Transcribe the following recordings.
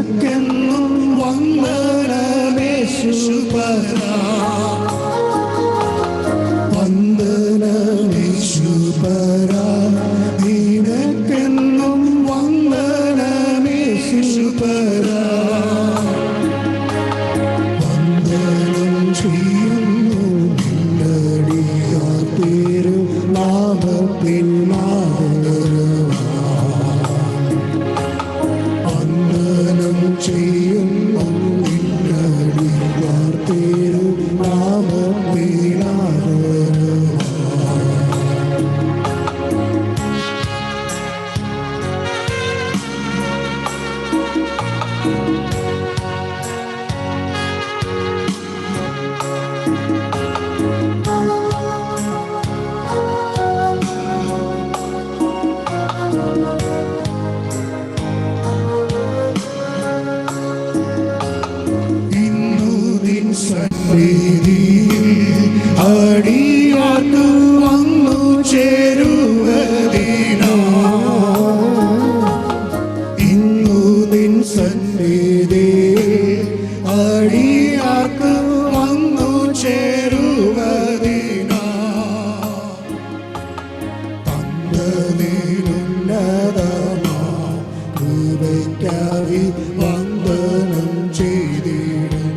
നിനക്കെന്നും വന്ദനമേശുപരാ വന്ദനമേശുപരാ നിനക്കെന്നും വന്ദനമേശുപരാ വന്ദനം ചെയ്യുന്നു നിന്നടിയാർ തിരുനാമത്തിൽ വന്ദനം ചെയ്യുന്നു നിന്നടിയാർ തിരുനാമത്തിൽ അടിയാർക്കു വന്നു ചേരുവതിനോ ഇന്നു നിൻ സന്നിധി അടിയാർക്കു വന്നു ചേരുവതിനോ തന്നതിനുന്നതമാ കൃപയ്ക്കായി വന്ദനം ചെയ്തിടും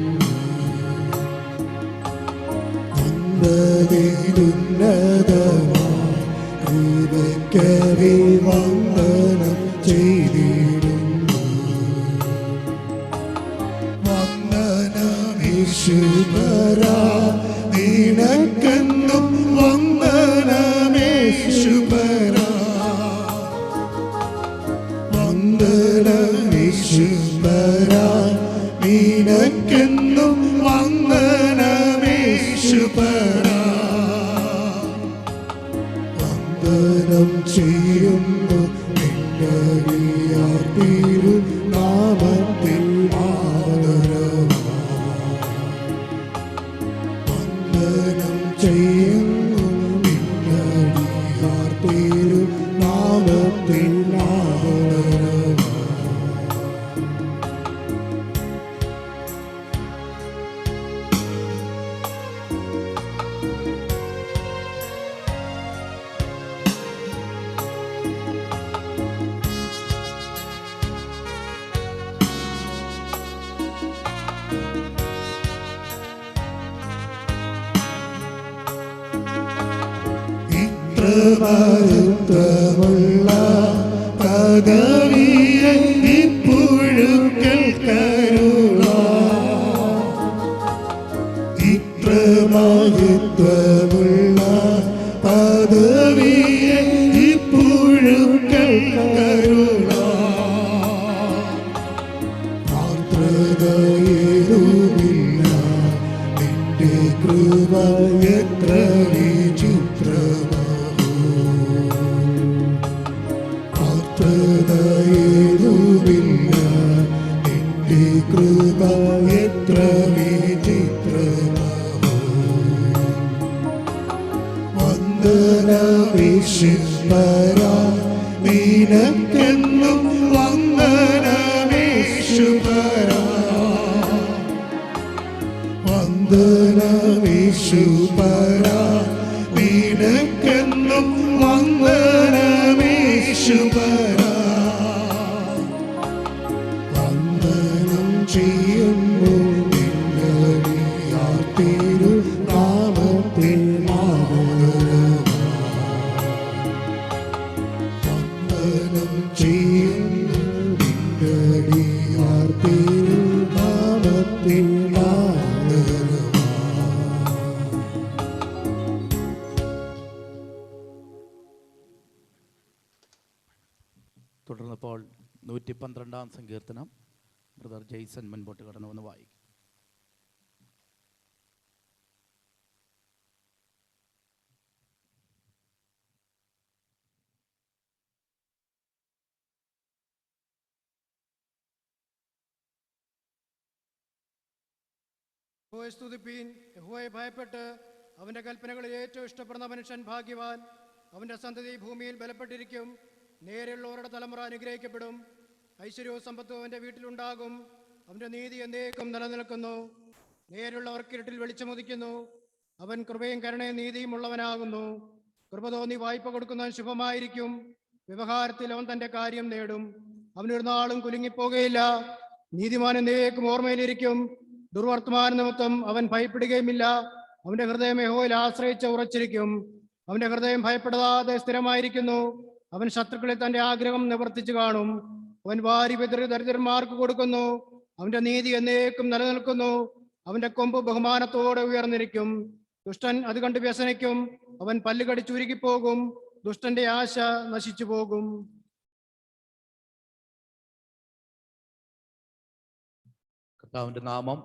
കൃപയ്ക്കായി വന്ദനം ചെയ്തിടുന്നു വന്ദനമേശുപരാ നിനക്കെന്നും വന്ദനമേശുപരാ വന്ദനമേശുപരാ നിനക്കെന്നും വന്ദനമേശുപരാ വന്ദനം ചെയ്യുന്നു നിന്നടിയാർ തിരുനാമത്തിൽ വന്ദനം ചെയ്യുന്നു നിന്നടിയാർ തിരുനാമത്തിൽ മഹത്വമുള്ള പദവിയെ ഇപ്പോഴുക്കൽ കരുള ഇത്ര മഹത്വമുള്ള പദവിയെ ഇപ്പോഴുക്കൽ കരുള ആർദ്രതയേതുമില്ല നിന്റെ കൃപ എത്ര േതുമില്ല നിന്റെ കൃപ എത്ര വിചിത്രമോ വന്ദനമേശുപരാ നിനക്കെന്നും വന്ദനമേശുപരാ വന്ദനമേശുപരാ നിനക്കെന്നും വന്ദനമേശുപരാ വന്ദനം ചെയ്യുന്നു നിന്നടിയാർ തിരുനാമത്തിൽ വന്ദനം ചെയ്യുന്നു നിന്നടിയാർ തിരുനാമത്തിൽ തുടർന്നപ്പോൾ 112 സങ്കീർത്തനം ബ്രദർ ജെയ്സൺ മുൻപോട്ട് കടന്നു വന്ന് വായിക്കും. യഹോവയെ സ്തുതിപ്പീൻ. യഹോവയെ ഭയപ്പെട്ട് അവൻ്റെ കൽപ്പനകളിൽ ഏറ്റവും ഇഷ്ടപ്പെടുന്ന മനുഷ്യൻ ഭാഗ്യവാൻ. അവൻ്റെ സന്തതി ഭൂമിയിൽ ബലപ്പെട്ടിരിക്കും. നേരെയുള്ളവരുടെ തലമുറ അനുഗ്രഹിക്കപ്പെടും. ഐശ്വര്യവും സമ്പത്തും അവൻ്റെ വീട്ടിലുണ്ടാകും. അവൻ്റെ നീതി എന്നേക്കും നിലനിൽക്കുന്നു. നേരുള്ളവർക്ക് ഇരുട്ടിൽ വെളിച്ചമുദിക്കുന്നു. അവൻ കൃപയും കരുണയും നീതിയും ഉള്ളവനാകുന്നു. കൃപ തോന്നി വായ്പ കൊടുക്കുന്നവൻ ശുഭമായിരിക്കും. വ്യവഹാരത്തിൽ അവൻ തൻ്റെ കാര്യം നേടും. അവനൊരു നാളും കുലുങ്ങിപ്പോകുകയില്ല. നീതിമാൻ എന്നേക്കും ഓർമ്മയിലിരിക്കും. ദുർവർത്തമാന നിമിത്തം അവൻ ഭയപ്പെടുകയുമില്ല. അവൻ്റെ ഹൃദയം യഹോവയിൽ ആശ്രയിച്ച് ഉറച്ചിരിക്കും. അവൻ്റെ ഹൃദയം ഭയപ്പെടാതെ സ്ഥിരമായിരിക്കുന്നു. അവൻ ശത്രുക്കളിൽ തൻ്റെ ആഗ്രഹം നിവർത്തിച്ചു കാണും. അവൻ വാരി വിതറി ദരിദ്രന്മാർക്ക് കൊടുക്കുന്നു. അവൻ്റെ നീതി എന്നേക്കും നിലനിൽക്കുന്നു. അവൻ്റെ കൊമ്പ് ബഹുമാനത്തോടെ ഉയർന്നിരിക്കും. ദുഷ്ടൻ അത് കണ്ട് വ്യസനിക്കും. അവൻ പല്ലുകടി ചുരുക്കിപ്പോകും. ദുഷ്ടന്റെ ആശ നശിച്ചു പോകും. കർത്താവിൻ്റെ നാമം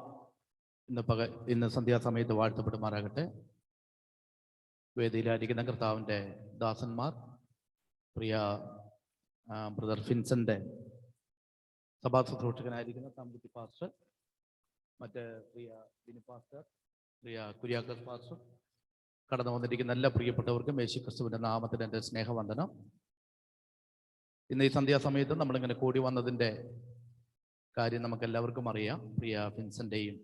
ഇന്ന് സന്ധ്യാസമയത്ത് വാഴ്ത്തപ്പെടുമാറാകട്ടെ. വേദിയിലായിരിക്കുന്ന കർത്താവിൻ്റെ ദാസന്മാർ, പ്രിയ ബ്രദർ ഫിൻസന്റെ സഭാ ശുശ്രൂഷകനായിരിക്കുന്ന സാമ്പത്തി പാസ്റ്റർ, മറ്റ് പ്രിയ ബിനി പാസ്റ്റർ, പ്രിയ കുര്യാക്കസ് പാസ്റ്റർ, കടന്നു വന്നിരിക്കുന്ന എല്ലാ പ്രിയപ്പെട്ടവർക്കും യേശു ക്രിസ്തുവിൻ്റെ നാമത്തിൽ എൻ്റെ സ്നേഹവന്ദനം. ഇന്ന് ഈ സന്ധ്യാസമയത്ത് നമ്മളിങ്ങനെ കൂടി വന്നതിൻ്റെ കാര്യം നമുക്കെല്ലാവർക്കും അറിയാം. പ്രിയ ഫിൻസന്റെയും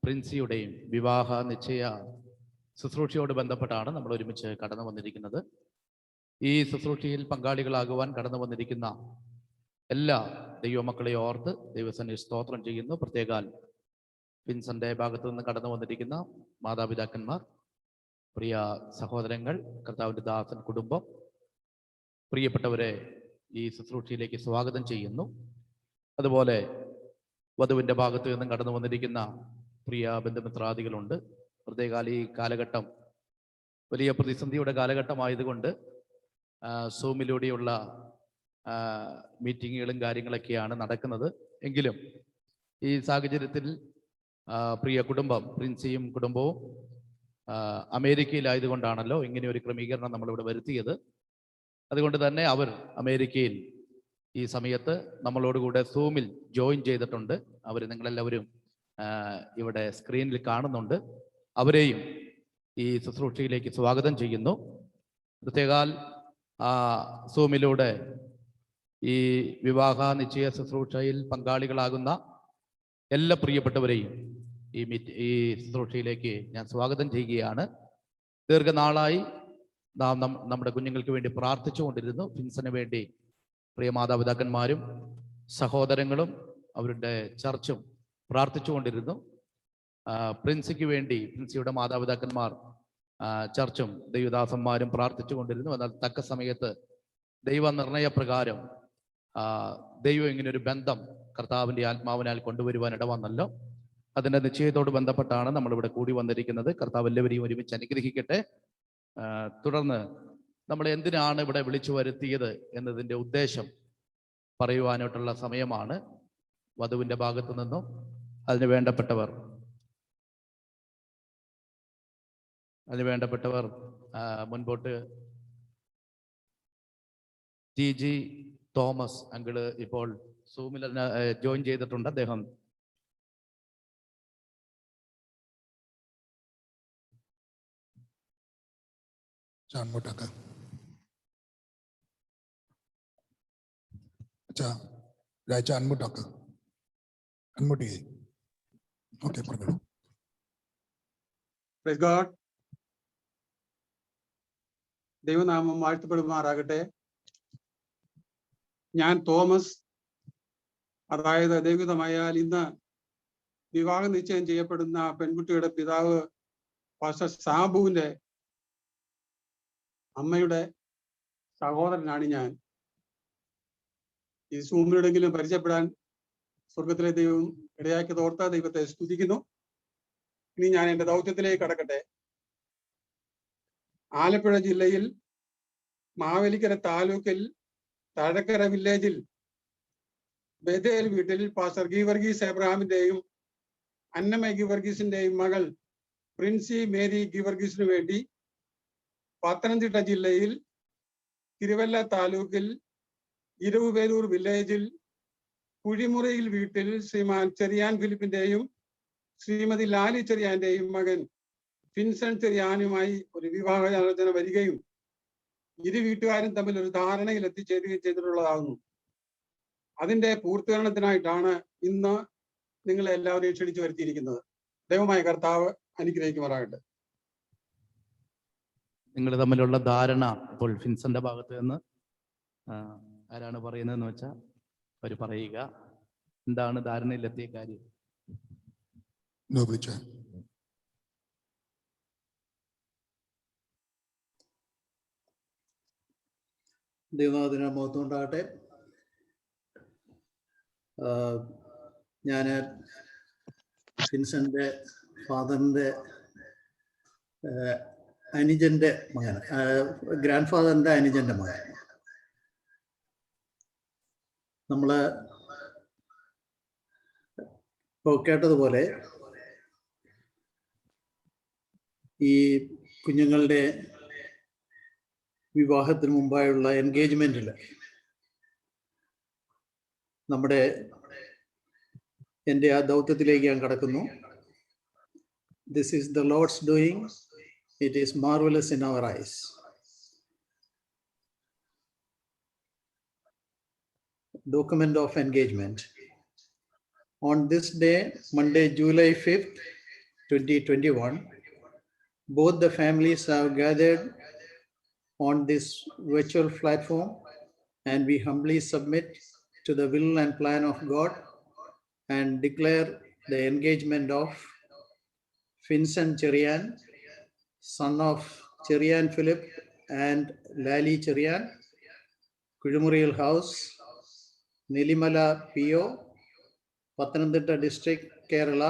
പ്രിൻസിയുടെയും വിവാഹ നിശ്ചയ ശുശ്രൂഷയോട് ബന്ധപ്പെട്ടാണ് നമ്മൾ ഒരുമിച്ച് കടന്നു വന്നിരിക്കുന്നത്. ഈ ശുശ്രൂഷയിൽ പങ്കാളികളാകുവാൻ കടന്നു വന്നിരിക്കുന്ന എല്ലാ ദൈവമക്കളെ ഓർത്ത് ദൈവസന്നിധിയിൽ സ്തോത്രം ചെയ്യുന്നു. പ്രത്യേകാൽ ഫിൻസന്റെ ഭാഗത്തു നിന്ന് കടന്നു വന്നിരിക്കുന്ന മാതാപിതാക്കന്മാർ, പ്രിയ സഹോദരങ്ങൾ, കർത്താവിൻ്റെ ദാസൻ കുടുംബം, പ്രിയപ്പെട്ടവരെ ഈ ശുശ്രൂഷയിലേക്ക് സ്വാഗതം ചെയ്യുന്നു. അതുപോലെ വധുവിൻ്റെ ഭാഗത്തു നിന്നും കടന്നു വന്നിരിക്കുന്ന പ്രിയ ബന്ധുമിത്രാദികളുണ്ട്. പ്രത്യേകാൽ ഈ കാലഘട്ടം വലിയ പ്രതിസന്ധിയുടെ കാലഘട്ടമായതുകൊണ്ട് സൂമിലൂടെയുള്ള മീറ്റിങ്ങുകളും കാര്യങ്ങളൊക്കെയാണ് നടക്കുന്നത്. എങ്കിലും ഈ സാഹചര്യത്തിൽ പ്രിയ കുടുംബം, പ്രിൻസിയും കുടുംബവും അമേരിക്കയിലായതുകൊണ്ടാണല്ലോ ഇങ്ങനെ ഒരു ക്രമീകരണം നമ്മളിവിടെ വരുത്തിയത്. അതുകൊണ്ട് തന്നെ അവർ അമേരിക്കയിൽ ഈ സമയത്ത് നമ്മളോടുകൂടെ സൂമിൽ ജോയിൻ ചെയ്തിട്ടുണ്ട്. അവർ നിങ്ങളെല്ലാവരും ഇവിടെ സ്ക്രീനിൽ കാണുന്നുണ്ട്. അവരെയും ഈ ശുശ്രൂഷയിലേക്ക് സ്വാഗതം ചെയ്യുന്നു. പ്രത്യേകാൽ സൂമിലൂടെ ഈ വിവാഹ നിശ്ചയ ശുശ്രൂഷയിൽ പങ്കാളികളാകുന്ന എല്ലാ പ്രിയപ്പെട്ടവരെയും ഈ ശുശ്രൂഷയിലേക്ക് ഞാൻ സ്വാഗതം ചെയ്യുകയാണ്. ദീർഘനാളായി നാം നമ്മുടെ കുഞ്ഞുങ്ങൾക്ക് വേണ്ടി പ്രാർത്ഥിച്ചുകൊണ്ടിരുന്നു. ഫിൻസന് വേണ്ടി പ്രിയ മാതാപിതാക്കന്മാരും സഹോദരങ്ങളും അവരുടെ ചർച്ചും പ്രാർത്ഥിച്ചുകൊണ്ടിരുന്നു. പ്രിൻസിക്ക് വേണ്ടി പ്രിൻസിയുടെ മാതാപിതാക്കന്മാർ ചർച്ചും ദൈവദാസന്മാരും പ്രാർത്ഥിച്ചുകൊണ്ടിരുന്നു. എന്നാൽ തക്ക സമയത്ത് ദൈവനിർണയപ്രകാരം ദൈവം ഇങ്ങനൊരു ബന്ധം കർത്താവിൻ്റെ ആത്മാവിനാൽ കൊണ്ടുവരുവാൻ ഇടവന്നല്ലോ. അതിൻ്റെ നിശ്ചയത്തോട് ബന്ധപ്പെട്ടാണ് നമ്മളിവിടെ കൂടി വന്നിരിക്കുന്നത്. കർത്താവ് എല്ലാവരെയും ഒരുമിച്ച് അനുഗ്രഹിക്കട്ടെ. തുടർന്ന് നമ്മൾ എന്തിനാണ് ഇവിടെ വിളിച്ചു വരുത്തിയത് എന്നതിൻ്റെ ഉദ്ദേശം പറയുവാനായിട്ടുള്ള സമയമാണ്. വധുവിൻ്റെ ഭാഗത്തു നിന്നും അതിന് വേണ്ടപ്പെട്ടവർ മുൻപോട്ട് TG തോമസ് അങ്കിള് ഇപ്പോൾ സൂമിൽ ജോയിൻ ചെയ്തിട്ടുണ്ട്. അദ്ദേഹം അങ്ങോട്ടൊക്കെ രാജ അങ്ങോട്ടൊക്കെ അങ്ങോട്ട് ഓക്കെ പറഞ്ഞു. Praise God. ദൈവനാമം വാഴ്ത്തപ്പെടുമാറാകട്ടെ. ഞാൻ തോമസ്, അതായത് ദൈവഹിതമായാൽ ഇന്ന് വിവാഹ നിശ്ചയം ചെയ്യപ്പെടുന്ന പെൺകുട്ടിയുടെ പിതാവ് പാസ്റ്റർ സാബുവിന്റെ അമ്മയുടെ സഹോദരനാണ് ഞാൻ. ഈ സൂമിലെങ്കിലും പരിചയപ്പെടാൻ സ്വർഗത്തിലെ ദൈവം ഇടയാക്കി തോർത്ത ദൈവത്തെ സ്തുതിക്കുന്നു. ഇനി ഞാൻ എൻ്റെ ദൗത്യത്തിലേക്ക് കടക്കട്ടെ. ആലപ്പുഴ ജില്ലയിൽ മാവേലിക്കര താലൂക്കിൽ തഴക്കര വില്ലേജിൽ ബേതേൽ വീട്ടിൽ പാസ്റ്റർ ഗീവർഗീസ് എബ്രഹാമിന്റെയും അന്നമ്മ ഗീവർഗീസിന്റെയും മകൾ പ്രിൻസി മേരി ഗീവർഗീസിനു വേണ്ടി പത്തനംതിട്ട ജില്ലയിൽ തിരുവല്ല താലൂക്കിൽ ഇരുവേലൂർ വില്ലേജിൽ കുഴിമുറിയിൽ വീട്ടിൽ ശ്രീമാൻ ചെറിയാൻ ഫിലിപ്പിന്റെയും ശ്രീമതി ലാലി ചെറിയാന്റെയും മകൻ ഫിൻസൺ ചെറിയാനുമായി ഒരു വിവാഹാലോചന വരികയും ഇരു വീട്ടുകാരും തമ്മിൽ ഒരു ധാരണയിൽ എത്തിച്ചേരുകയും ചെയ്തിട്ടുള്ളതാകുന്നു. അതിന്റെ പൂർത്തീകരണത്തിനായിട്ടാണ് ഇന്ന് നിങ്ങളെ എല്ലാവരെയും ക്ഷണിച്ചു വരുത്തിയിരിക്കുന്നത്. ദൈവമായ കർത്താവ് അനുഗ്രഹിക്കുമാറാകട്ടെ. നിങ്ങൾ തമ്മിലുള്ള ധാരണ ഇപ്പോൾ ഫിൻസന്റെ ഭാഗത്ത് നിന്ന് ആരാണ് പറയുന്നതെന്ന് വെച്ചാൽ അവർ പറയുക. എന്താണ് ധാരണയിലെത്തിയ കാര്യം? നോബിളിച്ച ദൈവനാഥന് മഹത്വം ഉണ്ടാകട്ടെ. ഞാൻ ഫിൻസന്റെ ഫാദറിൻ്റെ അനുജന്റെ മകൻ, ഗ്രാൻഡ് ഫാദറിൻ്റെ അനുജന്റെ മകൻ. നമ്മൾ ഇപ്പോൾ കേട്ടതുപോലെ ഈ കുഞ്ഞുങ്ങളുടെ വിവാഹത്തിന് മുമ്പായുള്ള എൻഗേജ്മെന്റിൽ എൻ്റെ ആ ദൗത്യത്തിലേക്ക് ഞാൻ കടക്കുന്നു. This is the Lord's doing. It is marvellous in our eyes. Document of engagement. On this day, Monday, July 5th, 2021, both the families have gathered on this virtual platform, and we humbly submit to the will and plan of God and declare the engagement of Vincent Cherian, son of Cherian Philip and Lali Cherian, Kujumuril House, Nilimala PO, Pathanamthitta District, Kerala,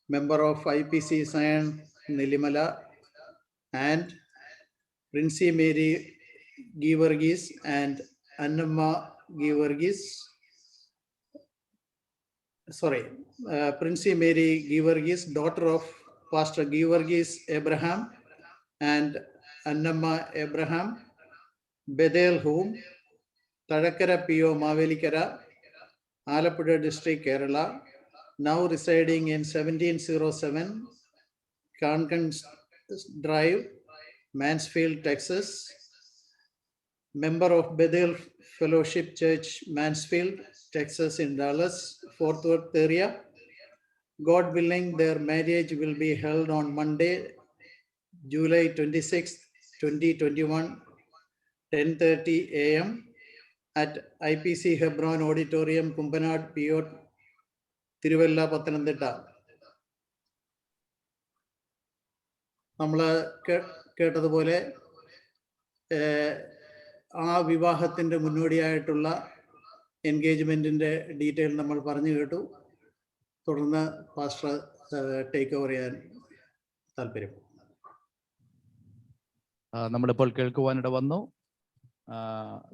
member of IPC Zion Nilimala, and Princey Mary Givargis and Annamma Givargis. Princey Mary Givargis, daughter of Pastor Givargis Abraham and Annamma Abraham, Bethel Home, Tadakara PO Mavelikara, Alappuzha District, Kerala, now residing in 1707 Concan Drive, Mansfield, Texas, member of Bethel Fellowship Church, Mansfield, Texas in Dallas, Fort Worth area. God willing, their marriage will be held on Monday, July 26th, 2021, 10:30 a.m. at IPC Hebron Auditorium, Kumpanad, PO, Tiruvalla, Pathanamthitta. നമ്മൾ കേട്ടതുപോലെ ആ വിവാഹത്തിൻ്റെ മുന്നോടിയായിട്ടുള്ള എൻഗേജ്മെൻറ്റിൻ്റെ detail നമ്മൾ പറഞ്ഞു കേട്ടു. തുടർന്ന് pastor take over ചെയ്യാൻ താല്പര്യം. നമ്മളിപ്പോൾ കേൾക്കുവാനിട വന്നു.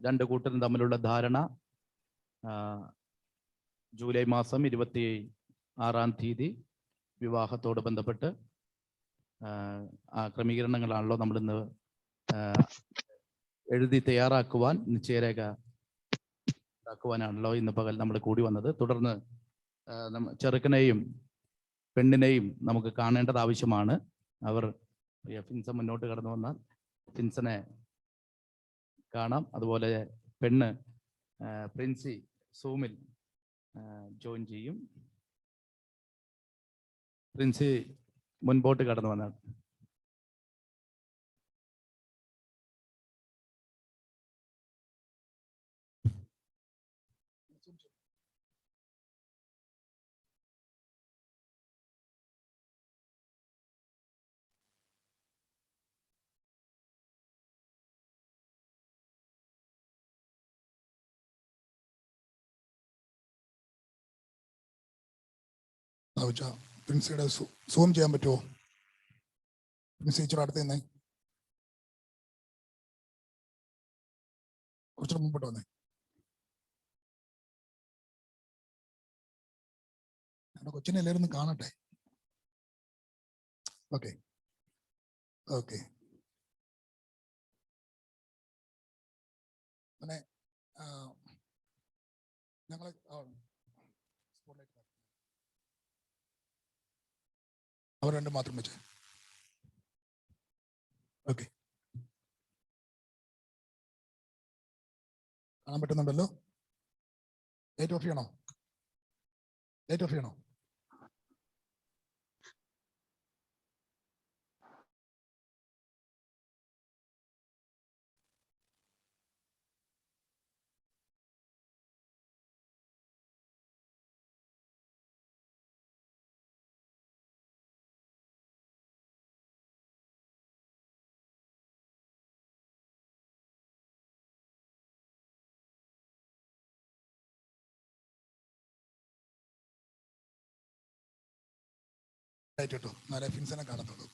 രണ്ട് കൂട്ടരും തമ്മിലുള്ള ധാരണ ജൂലൈ മാസം 26-ാം തീയതി വിവാഹത്തോട് ബന്ധപ്പെട്ട് ആ ക്രമീകരണങ്ങളാണല്ലോ നമ്മളിന്ന് എഴുതി തയ്യാറാക്കുവാൻ, നിശ്ചയരേഖ ആക്കുവാനാണല്ലോ ഇന്ന് പകൽ നമ്മൾ കൂടി വന്നത്. തുടർന്ന് ചെറുക്കനെയും പെണ്ണിനെയും നമുക്ക് കാണേണ്ടത് ആവശ്യമാണ്. അവർ ഫിൻസൻ മുന്നോട്ട് കടന്നു വന്നാൽ ഫിൻസനെ കാണാം. അതുപോലെ പെണ്ണ് പ്രിൻസി സൂമിൽ ജോയിൻ ചെയ്യും. പ്രിൻസി മുൻപോട്ട് കടന്നു വന്നാൽ പ്രിൻസിയുടെ സൂം ചെയ്യാൻ പറ്റുമോ? പ്രിൻസി ഇച്ചിരി അടുത്ത് നിന്നേ, കുറച്ചുകൂടെ മുമ്പോട്ട് വന്നേ. കൊച്ചിനെ എല്ലാവരും കാണട്ടെ. Okay okay. അങ്ങനെ ഞങ്ങൾ അവർ രണ്ടും മാത്രം വെച്ച് ഓക്കെ. കാണാൻ പറ്റുന്നുണ്ടല്ലോ. ലൈറ്റ് ഓഫ് ചെയ്യണോ? ലൈറ്റ് ഓഫ് ചെയ്യണോ? ലൈറ്റ് ഇട്ടു, എന്നാലേ ഫിൻസിനെ കാണത്തുള്ളൂ.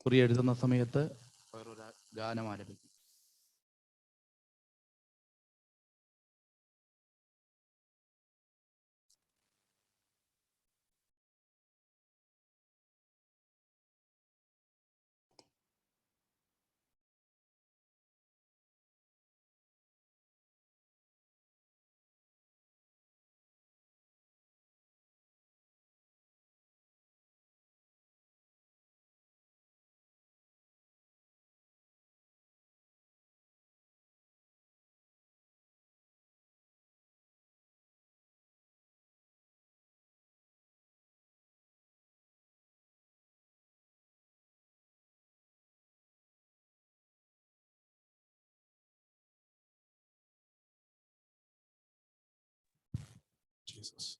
കുറി എഴുതുന്ന സമയത്ത് വേറൊരു ഗാനം ആലപിക്കും. ജീസസ്.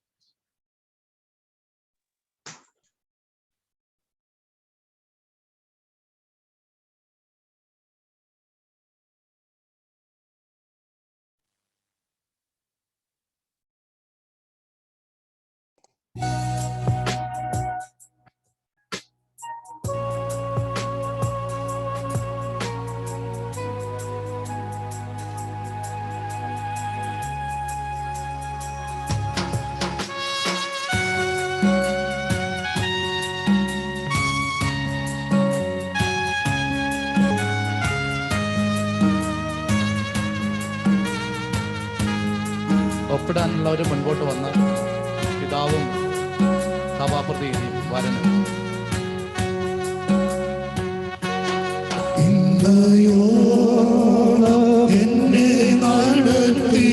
ഒപ്പിടാനുള്ളവർ മുൻപോട്ട് വന്ന് പിതാവും സഭാപ്രതിനിധിയും വരനും. എന്നെ നടത്തി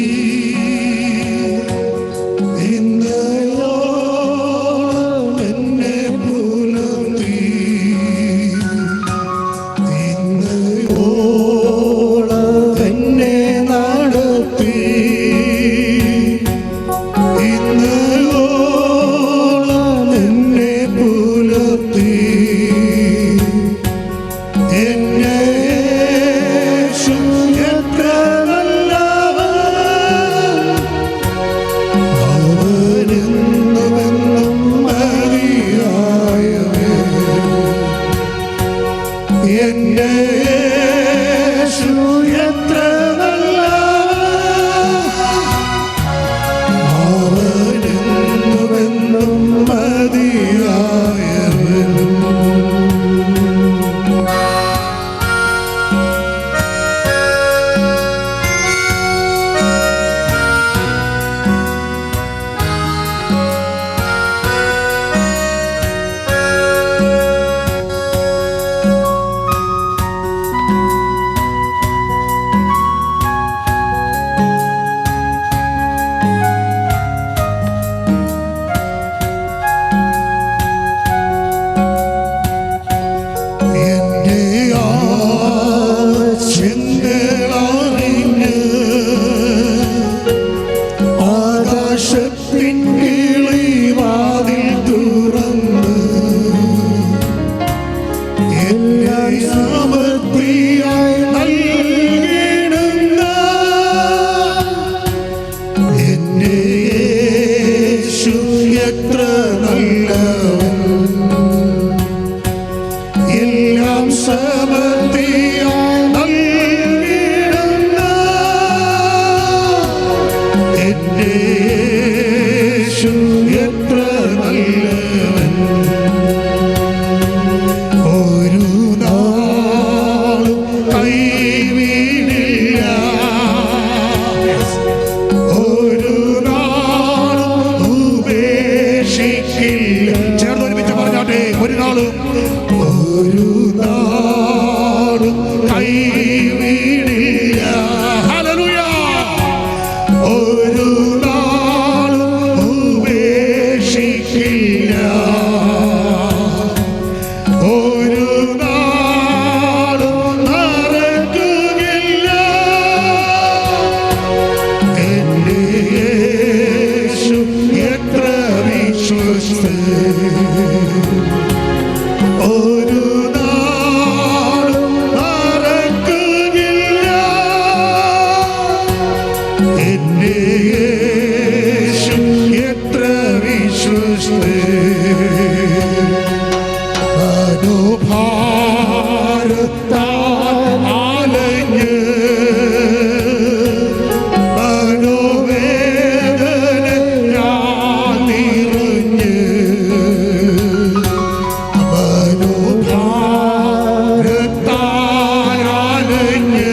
എന്നെ പുലർത്തി എന്നെ നടത്തി എന്നെ പുലർത്തി എന്നെ കൈവിടില്ല. ഹല്ലേലൂയ. ഒരു നാളും ഉപേക്ഷിക്കില്ല. ഒരു നാളും മറക്കുകയില്ല. എന്റെ യേശു എത്ര വിശ്വസ്തൻ. ഒരു നാളും മറക്കുകയില്ല. എന്റെ യേശു എത്ര വിശ്വസ്തൻ. മനോഭാരത്താൽ അലഞ്ഞ് മനോവേദനയാൽ നിറഞ്ഞ് മനോഭാരത്താൽ അലഞ്ഞ്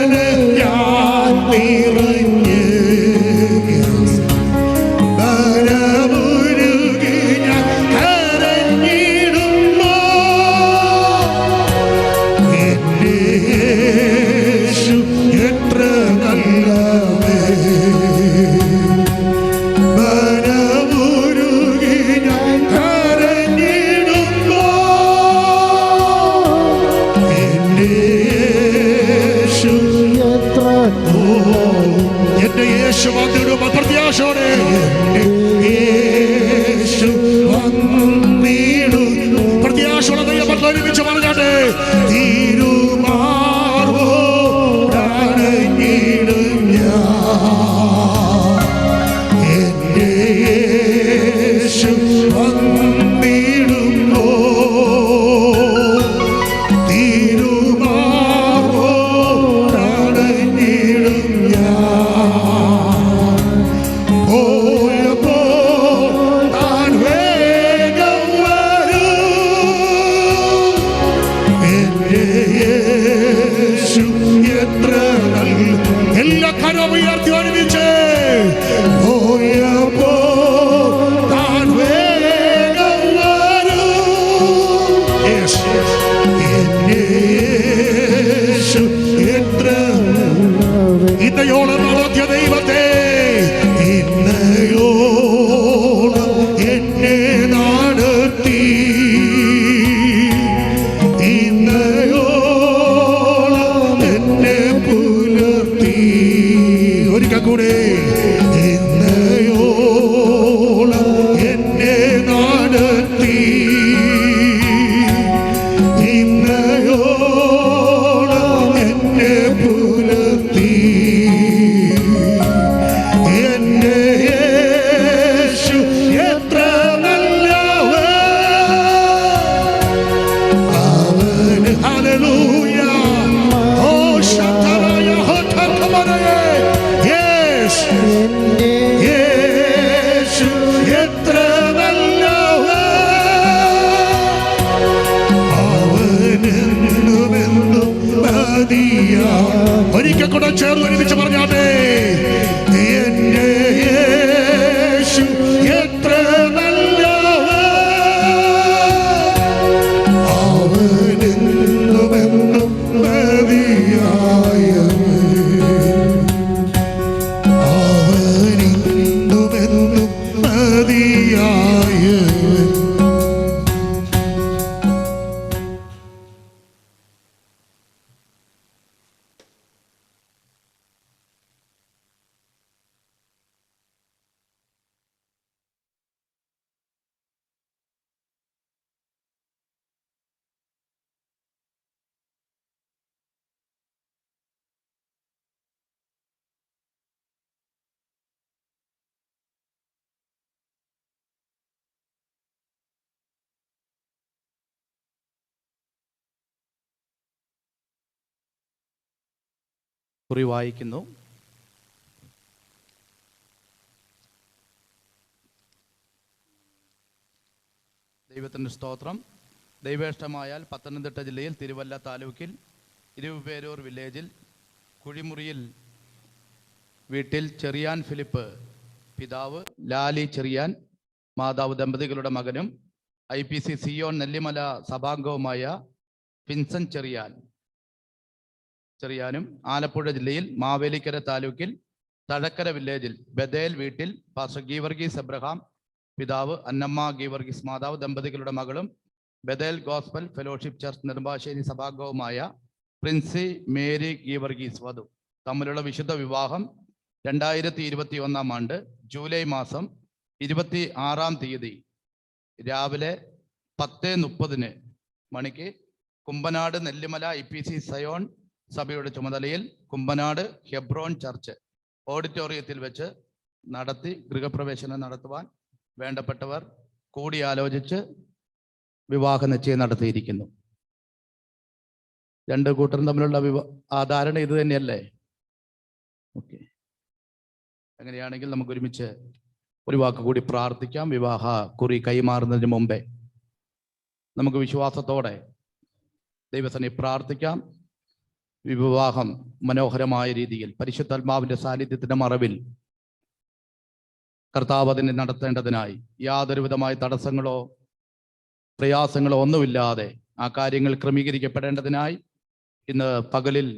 മനോവേദനയാൽ നിറഞ്ഞ് മനമുരുകി ഞാൻ കരഞ്ഞിടുമ്പോൾ എന്റെ യേശു എത്ര നല്ലവൻ. മനമുരുകി ഞാൻ കരഞ്ഞിടുമ്പോൾ എന്റെ യേശു എന്റെ യേശു വന്നിടുമ്പോൾ പ്രത്യാശയോടെ എന്റെ യേശു വന്നിടുന്നു. പ്രത്യാശയോടെ ദൈവമക്കൾ ഒരുമിച്ച് പറഞ്ഞാട്ടെ. തിരുമാർവോടണഞ്ഞിടും ഞാൻ. എന്റെ യേശു വന്നിടുമ്പോൾ തിരുമാർവോടണഞ്ഞിടും ഞാൻ. പോയപ്പോൾ താൻ വേഗം വരും. എന്റെ യേശു എത്ര നല്ല. എല്ലാ കരവും ഉയർത്തി ഒരുമിച്ച്. പോയപ്പോൾ താൻ വേഗം വരും. Yes. എന്റെ യേശു എത്ര ഇന്നയോളം നടത്തിയ ദൈവത്തെ ഇന്നയോളം എന്നെ നടത്തി. ഇന്നയോളം എന്നെ പുലർത്തി. ഒരിക്കൽ കൂടെ. ഇന്നയോളം എന്നെ നടത്തി. ഇന്നയോളം എന്നെ പുലർത്തി. എന്റെ യേശു എത്ര നല്ലവൻ. അവന് ഹല്ലേലൂയ. ഓ ശക്തനായ ഹോട്ടക്കമനയെ. യേശു യേശു എത്ര നല്ലവൻ. അവനെന്നുമെന്നും മതിയാ. ഒരിക്കൽ കൂടെ ചേർന്ന് ഒരുമിച്ച് പറഞ്ഞാട്ടെ. എന്റെ യേശു എത്ര നല്ലവൻ. അവനെന്നുമെന്നും മതിയായവൻ. അവനെന്നുമെന്നും മതിയായവൻ. കുറി വായിക്കുന്നു. ദൈവത്തിൻ്റെ സ്തോത്രം. ദൈവേഷ്ടമായാൽ പത്തനംതിട്ട ജില്ലയിൽ തിരുവല്ല താലൂക്കിൽ ഇരുപേരൂർ വില്ലേജിൽ കുഴിമുറിയിൽ വീട്ടിൽ ചെറിയാൻ ഫിലിപ്പ്, പിതാവ് ലാലി ചെറിയാൻ, മാതാവ് ദമ്പതികളുടെ മകനും IPC സിയോൺ നെല്ലിമല സഭാംഗവുമായ ഫിൻസൻ ചെറിയാനും ആലപ്പുഴ ജില്ലയിൽ മാവേലിക്കര താലൂക്കിൽ തഴക്കര വില്ലേജിൽ ബദേൽ വീട്ടിൽ പാസ്റ്റർ ഗീവർഗീസ് എബ്രഹാം പിതാവ്, അന്നമ്മ ഗീവർഗീസ് മാതാവ് ദമ്പതികളുടെ മകളും Bethel Gospel Fellowship Church Nedumbassery സഭാംഗവുമായ പ്രിൻസി മേരി ഗീവർഗീസ് വധു തമ്മിലുള്ള വിശുദ്ധ വിവാഹം 2021 ആണ്ട് ജൂലൈ മാസം 26-ാം തീയതി രാവിലെ 10:30 മണിക്ക് കുമ്പനാട് നെല്ലിമല IPC സയോൺ സഭയുടെ ചുമതലയിൽ കുമ്പനാട് ഹെബ്രോൻ ചർച്ച് ഓഡിറ്റോറിയത്തിൽ വെച്ച് നടത്തി ഗൃഹപ്രവേശനം നടത്തുവാൻ വേണ്ടപ്പെട്ടവർ കൂടിയാലോചിച്ച് വിവാഹ നിശ്ചയം നടത്തിയിരിക്കുന്നു. രണ്ട് കൂട്ടരും തമ്മിലുള്ള ധാരണ ഇത് തന്നെയല്ലേ? ഓക്കെ, അങ്ങനെയാണെങ്കിൽ നമുക്ക് ഒരുമിച്ച് ഒരു വാക്ക് കൂടി പ്രാർത്ഥിക്കാം. വിവാഹ കുറി കൈമാറുന്നതിന് മുമ്പേ നമുക്ക് വിശ്വാസത്തോടെ ദൈവസന്നിധിയിൽ പ്രാർത്ഥിക്കാം. വിവാഹം മനോഹരമായ രീതിയിൽ പരിശുദ്ധാത്മാവിന്റെ സാന്നിധ്യത്തിന്റെ മറവിൽ കർത്താവ് അതിനെ നടത്തേണ്ടതിനായി യാതൊരുവിധമായ തടസ്സങ്ങളോ പ്രയാസങ്ങളോ ഒന്നുമില്ലാതെ ആ കാര്യങ്ങൾ ക്രമീകരിക്കപ്പെടേണ്ടതിനായി ഇന്ന് പകലിൽ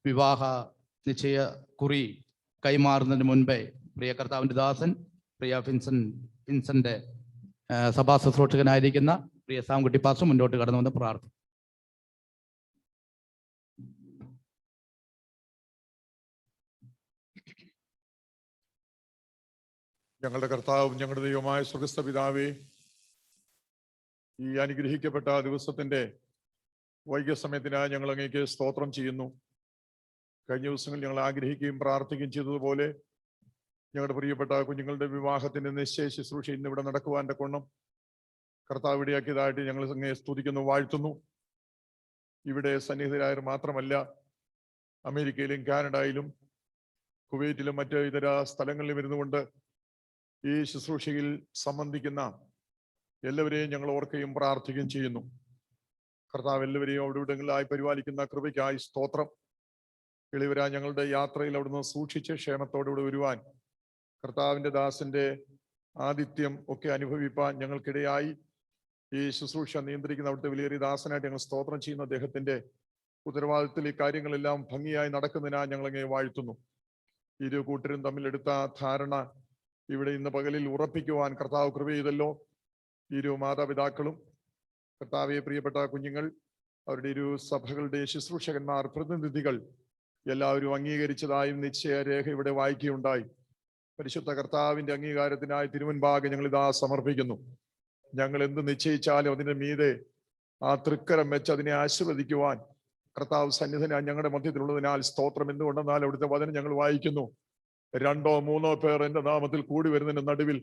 വിവാഹ നിശ്ചയ കുറി കൈമാറുന്നതിന് മുൻപേ പ്രിയ കർത്താവിൻ്റെ ദാസൻ, പ്രിയ ഫിൻസന്റെ സഭാ ശുശ്രൂഷകനായിരിക്കുന്ന പ്രിയ സാംകുട്ടി പാസ്റ്റർ മുന്നോട്ട് കടന്നുവന്ന് പ്രാർത്ഥിക്കും. ഞങ്ങളുടെ കർത്താവും ഞങ്ങളുടെ ദൈവമായ സ്വർഗ്ഗസ്ഥ പിതാവേ, ഈ അനുഗ്രഹിക്കപ്പെട്ട ദിവസത്തിന്റെ വൈകിയ സമയത്തിനായി ഞങ്ങൾ അങ്ങേക്ക് സ്തോത്രം ചെയ്യുന്നു. കഴിഞ്ഞ ദിവസങ്ങളിൽ ഞങ്ങൾ ആഗ്രഹിക്കുകയും പ്രാർത്ഥിക്കുകയും ചെയ്തതുപോലെ ഞങ്ങളുടെ പ്രിയപ്പെട്ട കുഞ്ഞുങ്ങളുടെ വിവാഹത്തിന്റെ നിശ്ചയ ശുശ്രൂഷ ഇന്ന് ഇവിടെ നടക്കുവാൻ്റെ കൊണ്ണം കർത്താവ് ഇടയാക്കിയതായിട്ട് ഞങ്ങൾ അങ്ങേ സ്തുതിക്കുന്നു, വാഴ്ത്തുന്നു. ഇവിടെ സന്നിഹിതരായവർ മാത്രമല്ല, അമേരിക്കയിലും കാനഡയിലും കുവൈറ്റിലും മറ്റ് ഇതര സ്ഥലങ്ങളിലും ഇരുന്നുകൊണ്ട് ഈ ശുശ്രൂഷയിൽ സംബന്ധിക്കുന്ന എല്ലാവരെയും ഞങ്ങൾ ഓർക്കുകയും പ്രാർത്ഥിക്കുകയും ചെയ്യുന്നു. കർത്താവ് എല്ലാവരെയും അവിടെ ഇവിടങ്ങളിലായി പരിപാലിക്കുന്ന കൃപയ്ക്കായി സ്തോത്രം. എളിവരാ ഞങ്ങളുടെ യാത്രയിൽ അവിടുന്ന് സൂക്ഷിച്ച് ക്ഷേമത്തോടെ ഇവിടെ വരുവാൻ കർത്താവിൻ്റെ ദാസന്റെ ആതിഥ്യം ഒക്കെ അനുഭവിപ്പാൻ ഞങ്ങൾക്കിടയായി ഈ ശുശ്രൂഷ നിയന്ത്രിക്കുന്ന അവിടുത്തെ വിലയേറിയ ദാസനായിട്ട് ഞങ്ങൾ സ്തോത്രം ചെയ്യുന്ന അദ്ദേഹത്തിന്റെ ഉത്തരവാദിത്തത്തിൽ ഈ കാര്യങ്ങളെല്ലാം ഭംഗിയായി നടക്കുന്നതിനായി ഞങ്ങളങ്ങേ വാഴ്ത്തുന്നു. ഇരു കൂട്ടരും തമ്മിലെടുത്ത ധാരണ ഇവിടെ ഇന്ന് പകലിൽ ഉറപ്പിക്കുവാൻ കർത്താവ് കൃപ ചെയ്തല്ലോ. ഇരു മാതാപിതാക്കളും കർത്താവെ, പ്രിയപ്പെട്ട കുഞ്ഞുങ്ങൾ, അവരുടെ ഇരു സഭകളുടെ ശുശ്രൂഷകന്മാർ, പ്രതിനിധികൾ എല്ലാവരും അംഗീകരിച്ചതായും നിശ്ചയരേഖ ഇവിടെ വായിക്കുകയുണ്ടായി. പരിശുദ്ധ കർത്താവിന്റെ അംഗീകാരത്തിനായി തിരുമുൻപാകെ ഞങ്ങൾ ഇതാ സമർപ്പിക്കുന്നു. ഞങ്ങൾ എന്ത് നിശ്ചയിച്ചാലും അതിന്റെ മീതെ ആ തൃക്കരം വെച്ച് അതിനെ ആശീർവദിക്കുവാൻ കർത്താവ് സന്നിധനായി ഞങ്ങളുടെ മധ്യത്തിലുള്ളതിനാൽ സ്തോത്രം. എന്തുകൊണ്ടെന്നാൽ അവിടുത്തെ വചനം ഞങ്ങൾ വായിക്കുന്നു, 2 or 3 പേർ എൻ്റെ നാമത്തിൽ കൂടി വരുന്നതിന്റെ നടുവിൽ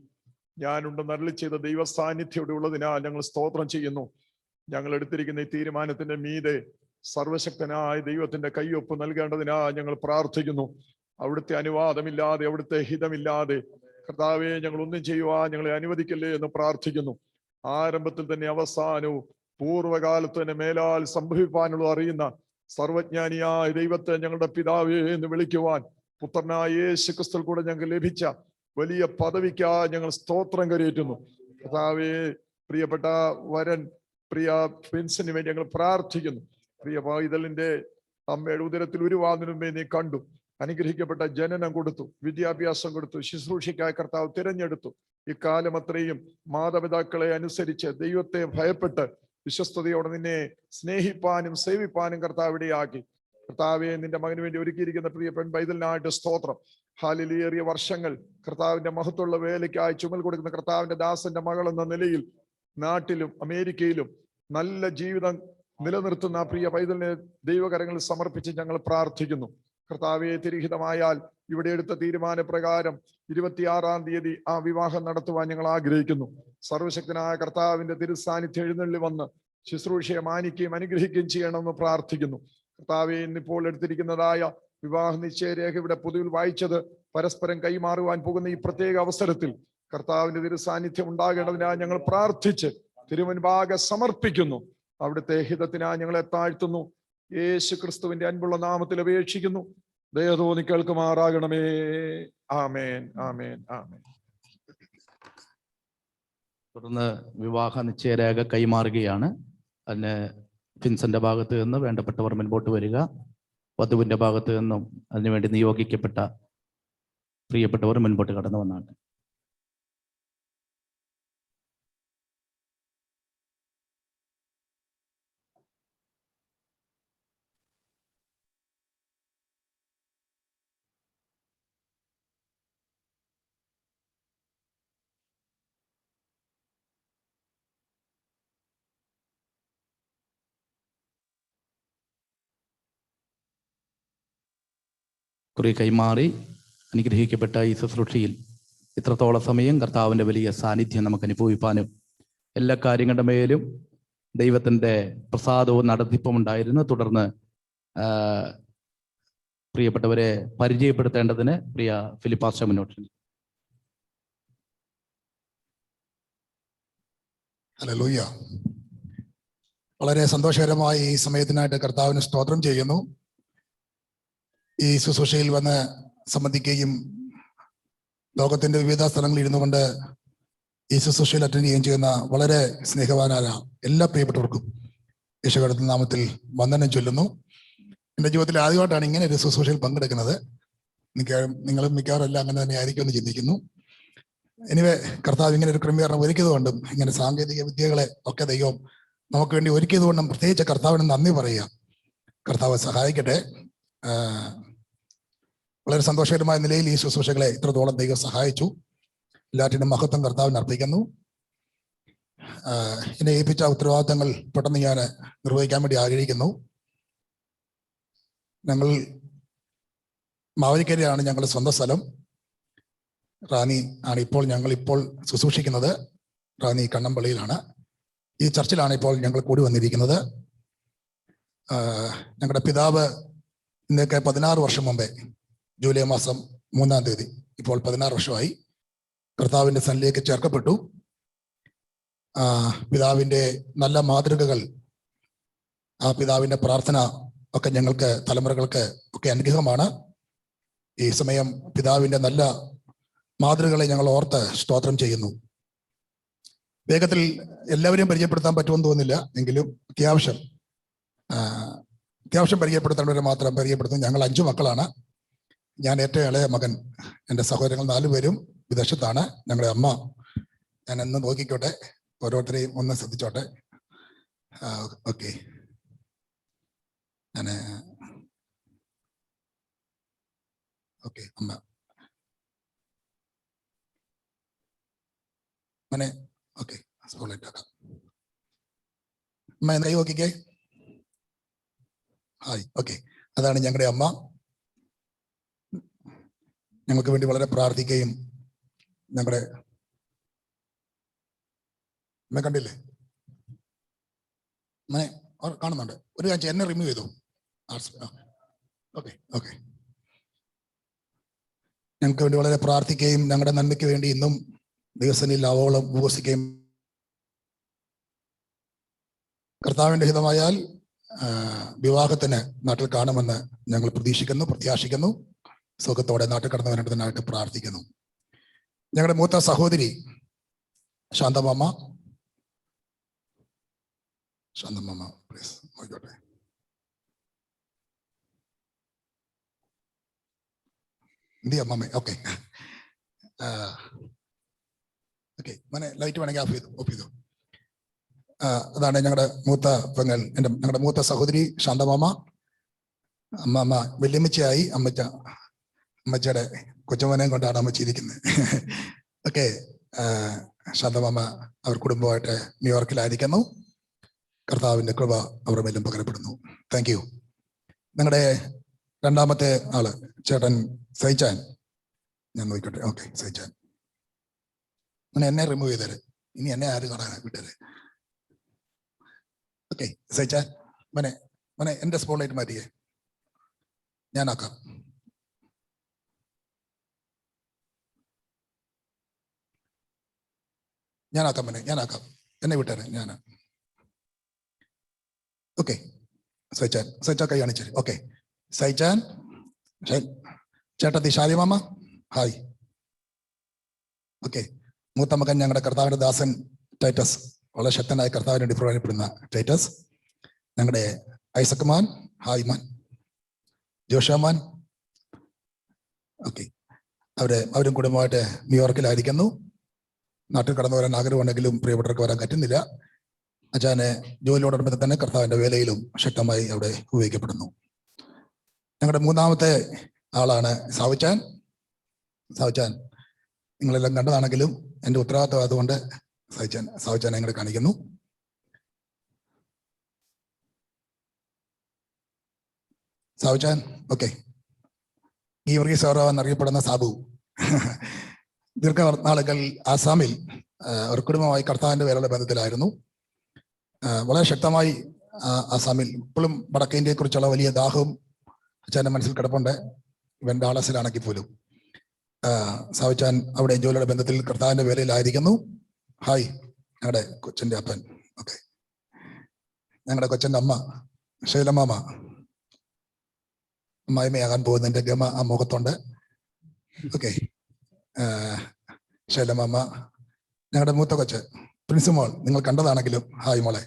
ഞാനുണ്ടെന്ന് അരുളി ചെയ്ത ദൈവ സാന്നിധ്യം ഇവിടെ ഉള്ളതിനാൽ ഞങ്ങൾ സ്തോത്രം ചെയ്യുന്നു. ഞങ്ങൾ എടുത്തിരിക്കുന്ന ഈ തീരുമാനത്തിന്റെ മീതെ സർവശക്തനായ ദൈവത്തിന്റെ കയ്യൊപ്പ് നൽകേണ്ടതിനായി ഞങ്ങൾ പ്രാർത്ഥിക്കുന്നു. അവിടുത്തെ അനുവാദമില്ലാതെ, അവിടുത്തെ ഹിതമില്ലാതെ കർത്താവെ ഞങ്ങൾ ഒന്നും ചെയ്യുവാൻ ഞങ്ങളെ അനുവദിക്കല്ലേ എന്ന് പ്രാർത്ഥിക്കുന്നു. ആരംഭത്തിൽ തന്നെ അവസാനവും പൂർവ്വകാലത്ത് തന്നെ മേലാൽ സംഭവിപ്പാനുള്ളത് അറിയുന്ന സർവജ്ഞാനിയായ ദൈവത്തെ ഞങ്ങളുടെ പിതാവേ എന്ന് വിളിക്കുവാൻ പുത്രനായ യേശു ക്രിസ്തുവിൽ കൂടെ ഞങ്ങൾക്ക് ലഭിച്ച വലിയ പദവിക്കായി ഞങ്ങൾ സ്തോത്രം കരയേറ്റുന്നു. കർത്താവേ, പ്രിയപ്പെട്ട വരൻ പ്രിയ ഫിൻസിന് വേണ്ടി ഞങ്ങൾ പ്രാർത്ഥിക്കുന്നു. പ്രിയ പൈതലിന്റെ അമ്മയുടെ ഉദരത്തിൽ ഉരുവാകുന്നതിന് മുമ്പേ നീ കണ്ടു, അനുഗ്രഹിക്കപ്പെട്ട ജനനം കൊടുത്തു, വിദ്യാഭ്യാസം കൊടുത്തു, ശുശ്രൂഷയ്ക്കായി കർത്താവ് തിരഞ്ഞെടുത്തു. ഇക്കാലം അത്രയും മാതാപിതാക്കളെ അനുസരിച്ച് ദൈവത്തെ ഭയപ്പെട്ട് വിശ്വസ്തയോടെ നിന്നെ സ്നേഹിപ്പാനും സേവിപ്പാനും കർത്താവ് ഇടയാക്കി. കർത്താവെ, നിന്റെ മകന് വേണ്ടി ഒരുക്കിയിരിക്കുന്ന പ്രിയ പെൺ പൈതലിനായിട്ട് സ്തോത്രം. ഹാലിലേറിയ വർഷങ്ങൾ കർത്താവിന്റെ മഹത്വമുള്ള വേലയ്ക്കായി ചുമൽ കൊടുക്കുന്ന കർത്താവിന്റെ ദാസന്റെ മകൾ എന്ന നിലയിൽ നാട്ടിലും അമേരിക്കയിലും നല്ല ജീവിതം നിലനിർത്തുന്ന പ്രിയ പൈതലിനെ ദൈവകരങ്ങളിൽ സമർപ്പിച്ച് ഞങ്ങൾ പ്രാർത്ഥിക്കുന്നു. കർത്താവെ, തിരുഹിതമായാൽ ഇവിടെ എടുത്ത തീരുമാനപ്രകാരം 26-ാം തീയതി ആ വിവാഹം നടത്തുവാൻ ഞങ്ങൾ ആഗ്രഹിക്കുന്നു. സർവശക്തനായ കർത്താവിന്റെ തിരുസാന്നിധ്യം എഴുന്നള്ളി വന്ന് ശുശ്രൂഷയെ മാനിക്കുകയും അനുഗ്രഹിക്കുകയും ചെയ്യണമെന്ന് പ്രാർത്ഥിക്കുന്നു. കർത്താവെ, ഇന്നിപ്പോൾ എടുത്തിരിക്കുന്നതായ വിവാഹ നിശ്ചയരേഖ ഇവിടെ പൊതുവിൽ വായിച്ചത് പരസ്പരം കൈമാറുവാൻ പോകുന്ന ഈ പ്രത്യേക അവസരത്തിൽ കർത്താവിന്റെ തിരുസാന്നിധ്യം ഉണ്ടാകേണ്ടതിനായി ഞങ്ങൾ പ്രാർത്ഥിച്ച് തിരുമുൻപാകെ സമർപ്പിക്കുന്നു. അവിടുത്തെ ഹിതത്തിനായി ഞങ്ങളെ താഴ്ത്തുന്നു. യേശു ക്രിസ്തുവിന്റെ അൻപുള്ള നാമത്തിൽ അപേക്ഷിക്കുന്നു. ദയ തോന്നി കേൾക്കുമാറാകണമേ. ആമേൻ, ആമേൻ, ആമേൻ. തുടർന്ന് വിവാഹ നിശ്ചയരേഖ കൈമാറുകയാണ്. അതിന് ഫിൻസന്റെ ഭാഗത്ത് നിന്ന് വേണ്ടപ്പെട്ടവർ മുൻപോട്ട് വരിക. വധുവിന്റെ ഭാഗത്ത് നിന്നും അതിനുവേണ്ടി നിയോഗിക്കപ്പെട്ട പ്രിയപ്പെട്ടവർ മുൻപോട്ട് കടന്നു വന്നാണ്. കുറി കൈമാറി അനുഗ്രഹിക്കപ്പെട്ട ഈ ശുശ്രൂഷയിൽ ഇത്രത്തോളം സമയം കർത്താവിൻ്റെ വലിയ സാന്നിധ്യം നമുക്ക് അനുഭവിപ്പാനും എല്ലാ കാര്യങ്ങളുടെ മേലും ദൈവത്തിൻ്റെ പ്രസാദവും നടത്തിപ്പും ഉണ്ടായിരുന്നു. തുടർന്ന് പ്രിയപ്പെട്ടവരെ പരിചയപ്പെടുത്തേണ്ടതിന് പ്രിയ ഫിലിപ്പാസ്റ്റർ മുന്നോട്ട്. ഹല്ലേലൂയ. വളരെ സന്തോഷകരമായി ഈ സമയത്തിനായിട്ട് കർത്താവിന് സ്തോത്രം ചെയ്യുന്നു. ഈ ശുശ്രൂഷയിൽ വന്ന് സംബന്ധിക്കുകയും ലോകത്തിന്റെ വിവിധ സ്ഥലങ്ങളിൽ ഇരുന്നു കൊണ്ട് ഈ ശുശ്രൂഷയിൽ അറ്റൻഡ് ചെയ്യുകയും ചെയ്യുന്ന വളരെ സ്നേഹവാനായ എല്ലാ പ്രിയപ്പെട്ടവർക്കും യേശുവിന്റെ നാമത്തിൽ വന്ദനം ചൊല്ലുന്നു. എൻ്റെ ജീവിതത്തിൽ ആദ്യമായിട്ടാണ് ഇങ്ങനെ ഒരു ശുശ്രൂഷയിൽ പങ്കെടുക്കുന്നത്. നിങ്ങളും മിക്കവാറും എല്ലാം അങ്ങനെ തന്നെ ആയിരിക്കും എന്ന് ചിന്തിക്കുന്നു. എനിവേ, കർത്താവ് ഇങ്ങനെ ഒരു ക്രമീകരണം ഒരുക്കിയത് കൊണ്ടും ഇങ്ങനെ സാങ്കേതിക വിദ്യകളെ ഒക്കെ ദൈവം നമുക്ക് വേണ്ടി ഒരുക്കിയത് കൊണ്ടും പ്രത്യേകിച്ച് കർത്താവിന് നന്ദി പറയുക. കർത്താവ് സഹായിക്കട്ടെ. വളരെ സന്തോഷകരമായ നിലയിൽ ഈ ശുശ്രൂഷകളെ ഇത്രത്തോളം ദൈവം സഹായിച്ചു. എല്ലാറ്റിനും മഹത്വം കർത്താവിന് അർപ്പിക്കുന്നു. എന്നെ ഏൽപ്പിച്ച ഉത്തരവാദിത്തങ്ങൾ പെട്ടെന്ന് ഞാൻ നിർവഹിക്കാൻ വേണ്ടി ആഗ്രഹിക്കുന്നു. ഞങ്ങൾ മാവലിക്കരയാണ് ഞങ്ങളുടെ സ്വന്തം സ്ഥലം. റാന്നി ആണ് ഞങ്ങളിപ്പോൾ ശുശ്രൂഷിക്കുന്നത്. റാന്നി കണ്ണമ്പള്ളിയിലാണ്. ഈ ചർച്ചിലാണ് ഇപ്പോൾ ഞങ്ങൾ കൂടി വന്നിരിക്കുന്നത്. ഞങ്ങളുടെ പിതാവ് ഇന്നൊക്കെ 16 വർഷം മുമ്പേ ജൂലൈ മാസം 3-ാം തീയതി, ഇപ്പോൾ 16 വർഷമായി, കർത്താവിൻ്റെ സന്നിധിയിലേക്ക് ചേർക്കപ്പെട്ടു. പിതാവിൻ്റെ നല്ല മാതൃകകൾ, ആ പിതാവിൻ്റെ പ്രാർത്ഥന ഒക്കെ ഞങ്ങൾക്ക് തലമുറകൾക്ക് ഒക്കെ അനുഗ്രഹമാണ്. ഈ സമയം പിതാവിൻ്റെ നല്ല മാതൃകകളെ ഞങ്ങൾ ഓർത്ത് സ്തോത്രം ചെയ്യുന്നു. വേഗത്തിൽ എല്ലാവരെയും പരിചയപ്പെടുത്താൻ പറ്റുമെന്ന് തോന്നുന്നില്ല, എങ്കിലും അത്യാവശ്യം പരിചയപ്പെടുത്തേണ്ടവരെ മാത്രം പരിചയപ്പെടുത്തും. ഞങ്ങൾ 5 മക്കളാണ്. ഞാൻ ഏറ്റവും ഇളയ മകൻ. എൻ്റെ സഹോദരങ്ങൾ 4 പേരും വിദേശത്താണ്. ഞങ്ങളുടെ അമ്മ, ഞാൻ എന്ന് നോക്കിക്കോട്ടെ, ഓരോരുത്തരെയും ഒന്ന് ശ്രദ്ധിച്ചോട്ടെ. ഓക്കെ, ഞാൻ ഓക്കെ അമ്മ മനെ ഓക്കെ സ്പോളായിട്ട് ആക്കാം. അമ്മ കൈ നോക്കിക്കേ. ഹായ്. ഓക്കെ, അതാണ് ഞങ്ങളുടെ അമ്മ. ഞങ്ങൾക്ക് വേണ്ടി വളരെ പ്രാർത്ഥിക്കുകയും ഞങ്ങളുടെ അമ്മ കണ്ടില്ലേ, അമ്മനെ കാണുന്നുണ്ട്. ഒരു കാര്യം, എന്നെ റിമൂവ് ചെയ്തു. Okay okay. ഞങ്ങൾക്ക് വേണ്ടി വളരെ പ്രാർത്ഥിക്കുകയും ഞങ്ങളുടെ നന്മയ്ക്ക് വേണ്ടി ഇന്നും ദിവസനിൽ ആവോളം ഉപവസിക്കുകയും, കർത്താവിൻ്റെ ഹിതമായാൽ വിവാഹത്തിന് നാട്ടിൽ കാണുമെന്ന് ഞങ്ങൾ പ്രത്യാശിക്കുന്നു. സുഖത്തോടെ നാട്ടിൽ കടന്നു വരേണ്ടതിനായിട്ട് പ്രാർത്ഥിക്കുന്നു. ഞങ്ങളുടെ മൂത്ത സഹോദരി ശാന്തമാമ പ്ലീസ് നോക്കട്ടെ. എന്തി അമ്മമ്മ. ഓക്കെ ഓക്കെ, മോനെ ലൈറ്റ് വേണമെങ്കിൽ ഓഫ് ചെയ്തു. അതാണ് ഞങ്ങളുടെ മൂത്ത പെങ്ങൾ, ഞങ്ങളുടെ മൂത്ത സഹോദരി ശാന്തമാമ. അമ്മമ്മ വല്യമ്മച്ചയായി. അമ്മച്ചയുടെ കൊച്ചുമോനെയും കൊണ്ടാണ് അമ്മച്ചി ഇരിക്കുന്നത്. ഓക്കെ, ശാന്തമാമ അവർ കുടുംബമായിട്ട് ന്യൂയോർക്കിലായിരിക്കുന്നു. കർത്താവിൻ്റെ കൃപ അവരുടെ മേലും പകരപ്പെടുന്നു. Thank you. ഞങ്ങളുടെ രണ്ടാമത്തെ ആള് ചേട്ടൻ സൈച്ചാൻ. ഞാൻ നോക്കിക്കോട്ടെ. ഓക്കെ, സൈച്ചാൻ. എന്നെ റിമൂവ് ചെയ്തേര്. ഇനി എന്നെ ആര് കാണാൻ വിട്ടേര്. ഓക്കെ, സൈച്ചാൻ മോനെ എന്റെ സ്പോൺലൈറ്റ് മാറ്റിയേ. ഞാനാക്കാം. ഞാനാക്കാം. എന്നെ വിട്ടേരെ. ഓക്കെ, സൈച്ചാൻ കൈ കാണിച്ചേര്. ഓക്കെ, സൈച്ചാൻ. ചേട്ടത്തി ഷാലിമാമ ഹായ്. ഓക്കെ, മൂത്ത മകൻ ഞങ്ങളുടെ കർത്താവിന്റെ ദാസൻ ടൈറ്റസ്, വളരെ ശക്തനായ കർത്താവിന് വേണ്ടി പ്രയോജനപ്പെടുന്ന ടൈറ്റസ്, ഞങ്ങളുടെ ഐസക് മാൻ, ഹായ് മാൻ, ജോഷാമാൻ, ഓക്കെ, അവരും കുടുംബമായിട്ട് ന്യൂയോർക്കിലായിരിക്കുന്നു. നാട്ടിൽ കടന്നു വരാൻ ആഗ്രഹമുണ്ടെങ്കിലും പ്രിയപ്പെട്ടവർക്ക് വരാൻ പറ്റുന്നില്ല. അച്ഛനെ ജോലിയോടൊപ്പം തന്നെ കർത്താവിന്റെ വേലയിലും ശക്തമായി അവിടെ ഉപയോഗിക്കപ്പെടുന്നു. ഞങ്ങളുടെ മൂന്നാമത്തെ ആളാണ് സാവുച്ചാൻ. സാവുച്ചാൻ നിങ്ങളെല്ലാം കണ്ടതാണെങ്കിലും എൻ്റെ ഉത്തരവാദിത്വം അതുകൊണ്ട് സാവുച്ചാനെ ഞങ്ങൾ കാണിക്കുന്നു. സാവുച്ചാൻ, ഓക്കെ. ഗീവർഗീസ് സൗറ എന്നറിയപ്പെടുന്ന സാബു ദീർഘനാളുകൾ ആസാമിൽ ഒരു കുടുംബമായി കർത്താവിന്റെ പേരുള്ള ബന്ധത്തിലായിരുന്നു. വളരെ ശക്തമായി ആസാമിൽ ഇപ്പോഴും വടക്കേ ഇന്ത്യയെ കുറിച്ചുള്ള വലിയ ദാഹവും അച്ഛൻ്റെ മനസ്സിൽ കിടപ്പുണ്ട്. ഇവൻ ഡാളസിലാണെങ്കിൽ പോലും. സാവിച്ചാൻ അവിടെ ജോലിയുടെ ബന്ധത്തിൽ കർത്താവിന്റെ വേലയിലായിരിക്കുന്നു. ഹായ്, ഞങ്ങളുടെ കൊച്ചൻ്റെ അപ്പൻ, ഓക്കെ. ഞങ്ങളുടെ കൊച്ചൻ്റെ അമ്മ ശൈലമാമ, അമ്മായിമയാകാൻ പോകുന്നതിന്റെ ഗമ ആ മുഖത്തുണ്ട്, ഓക്കെ. ശൈലമാമ, ഞങ്ങളുടെ മൂത്ത കൊച്ച് പ്രിൻസിമോൾ, നിങ്ങൾ കണ്ടതാണെങ്കിലും ഹായ് മോളെ.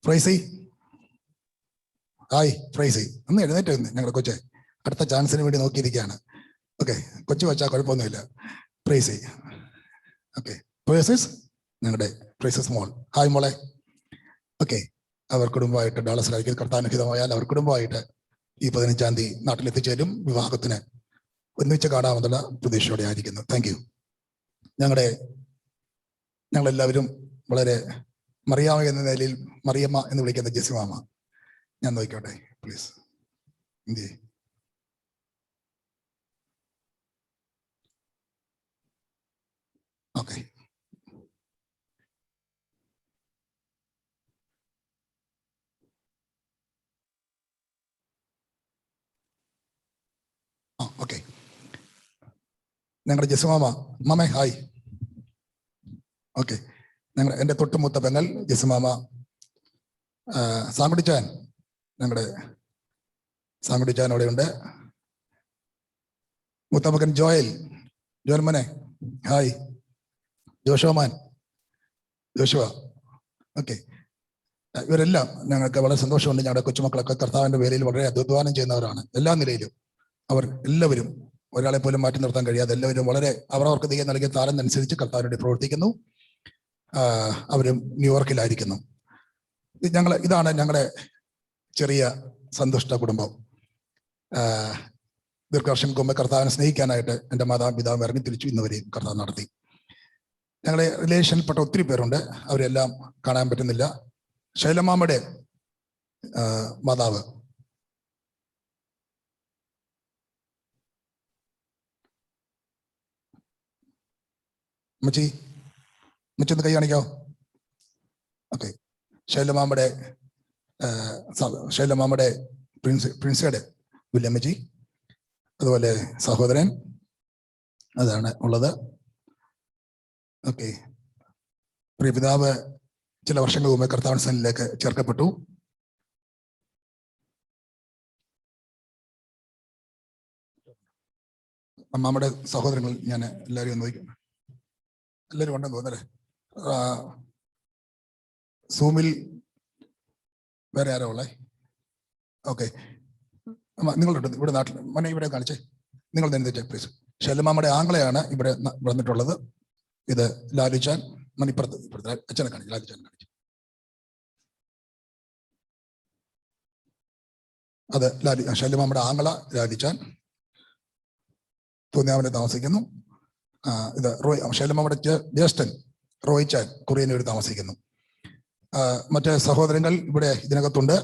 ഫ്രൈസി, ഹായ് ഫ്രൈസി, ഒന്ന് എഴുന്നേറ്റ് ഞങ്ങളുടെ കൊച്ച് അടുത്ത ചാൻസിന് വേണ്ടി നോക്കിയിരിക്കുകയാണ്. ഓക്കെ, കൊച്ചു വച്ചാൽ കുഴപ്പമൊന്നുമില്ല. ഫ്രൈസി, ഓക്കെ. പ്രൈസസ്, ഞങ്ങളുടെ പ്രൈസസ് മോൾ, ഹായ് മോളെ, ഓക്കെ. അവർ കുടുംബമായിട്ട് ഡാളസിലായിരിക്കും. കർത്താനുഹിതമായാൽ അവർ കുടുംബമായിട്ട് ഈ 15-ാം തീയതി നാട്ടിലെത്തിച്ചേരും. വിവാഹത്തിന് ഒന്നിച്ച് കാണാമെന്നുള്ള പ്രതീക്ഷയോടെ ആയിരിക്കുന്നു. Thank you. ഞങ്ങളെല്ലാവരും വളരെ മറിയാമ എന്ന നിലയിൽ മറിയമ്മ എന്ന് വിളിക്കുന്ന ജെസിമാമ. ഞാൻ നോക്കിക്കോട്ടെ പ്ലീസ്. India, okay. ഓക്കെ, ഞങ്ങളുടെ ജെസിമാമ, മാമേ ഹായ്, ഓക്കെ. എൻ്റെ തൊട്ടുമൂത്ത പെങ്ങൾ ജെസിമാമ. സാങ്കുടിച്ചാൻ, ഞങ്ങളുടെ സാങ്കുടിച്ചാൻ അവിടെയുണ്ട്. മൂത്തമകൻ ജോയൽ, ജോയൽ മോനെ ഹായ്. ജോഷോമാൻ, ജോഷുവ, ഓക്കെ. ഇവരെല്ലാം ഞങ്ങൾക്ക് വളരെ സന്തോഷമുണ്ട്. ഞങ്ങളുടെ കൊച്ചുമക്കളൊക്കെ കർത്താവിന്റെ വേലയിൽ വളരെ അധ്വാനം ചെയ്യുന്നവരാണ്. എല്ലാ നിലയിലും അവർ എല്ലാവരും, ഒരാളെ പോലും മാറ്റി നിർത്താൻ കഴിയാതെ എല്ലാവരും വളരെ അവർക്ക് ദൈവം നൽകിയ താരം അനുസരിച്ച് കർത്താവിന് വേണ്ടി പ്രവർത്തിക്കുന്നു. അവരും ന്യൂയോർക്കിലായിരിക്കുന്നു. ഇതാണ് ഞങ്ങളുടെ ചെറിയ സന്തുഷ്ട കുടുംബം. ദീർഘവർഷം മുമ്പ് കർത്താവിനെ സ്നേഹിക്കാനായിട്ട് എൻ്റെ മാതാപിതാവ് ഇറങ്ങി തിരിച്ചു ഇന്നുവരെയും കർത്താവ് നടത്തി. ഞങ്ങളുടെ റിലേഷനിൽപ്പെട്ട ഒത്തിരി പേരുണ്ട്. അവരെല്ലാം കാണാൻ പറ്റുന്നില്ല. ശൈലമാമയുടെ മാതാവ്, അമ്മച്ചി ഒന്ന് കൈ കാണിക്കാവോ? ഓക്കെ. ശൈലമാമയുടെ പ്രിൻസിയുടെ വല്യമ്മച്ചി, അതുപോലെ സഹോദരൻ, അതാണ് ഉള്ളത്. ഓക്കെ. പ്രിയ പിതാവ് ചില വർഷങ്ങൾ മുമ്പ് കർത്താവിൻ സന്നിധിയിലേക്ക് ചേർക്കപ്പെട്ടു. അമ്മാമ്മയുടെ സഹോദരങ്ങൾ ഞാൻ എല്ലാവരും നോക്കുന്നു. എല്ലാവരും ഉണ്ടെന്ന് തോന്നല്ലേ? സൂമിൽ വേറെ ആരോ ഉള്ളേ? ഓക്കെ. നിങ്ങളുടെ ഇവിടെ നാട്ടിൽ മനെ ഇവിടെ കാണിച്ചേ, നിങ്ങൾ നിന്നിട്ട് പ്ലീസ്. ശൈലമാമ്മയുടെ ആംഗ്ലയാണ് ഇവിടെ വന്നിട്ടുള്ളത്. ഇത് ലാലിച്ചാൻ, മണിപ്പുറത്ത് അച്ഛനെ കാണിച്ചു, ലാലിച്ചാൻ കാണിച്ചു. അത് ശൈലമാമ്മയുടെ ആംഗ്ല ലാലിച്ചാൻ തോന്നിയാവിനെ താമസിക്കുന്നു. ഇത് ശൈലമാമ്മയുടെ ജ്യേഷ്ഠൻ റോയിച്ചാൻ കൊറിയനൂർ താമസിക്കുന്നു. മറ്റ് സഹോദരങ്ങൾ ഇവിടെ ഇതിനകത്തുണ്ട്.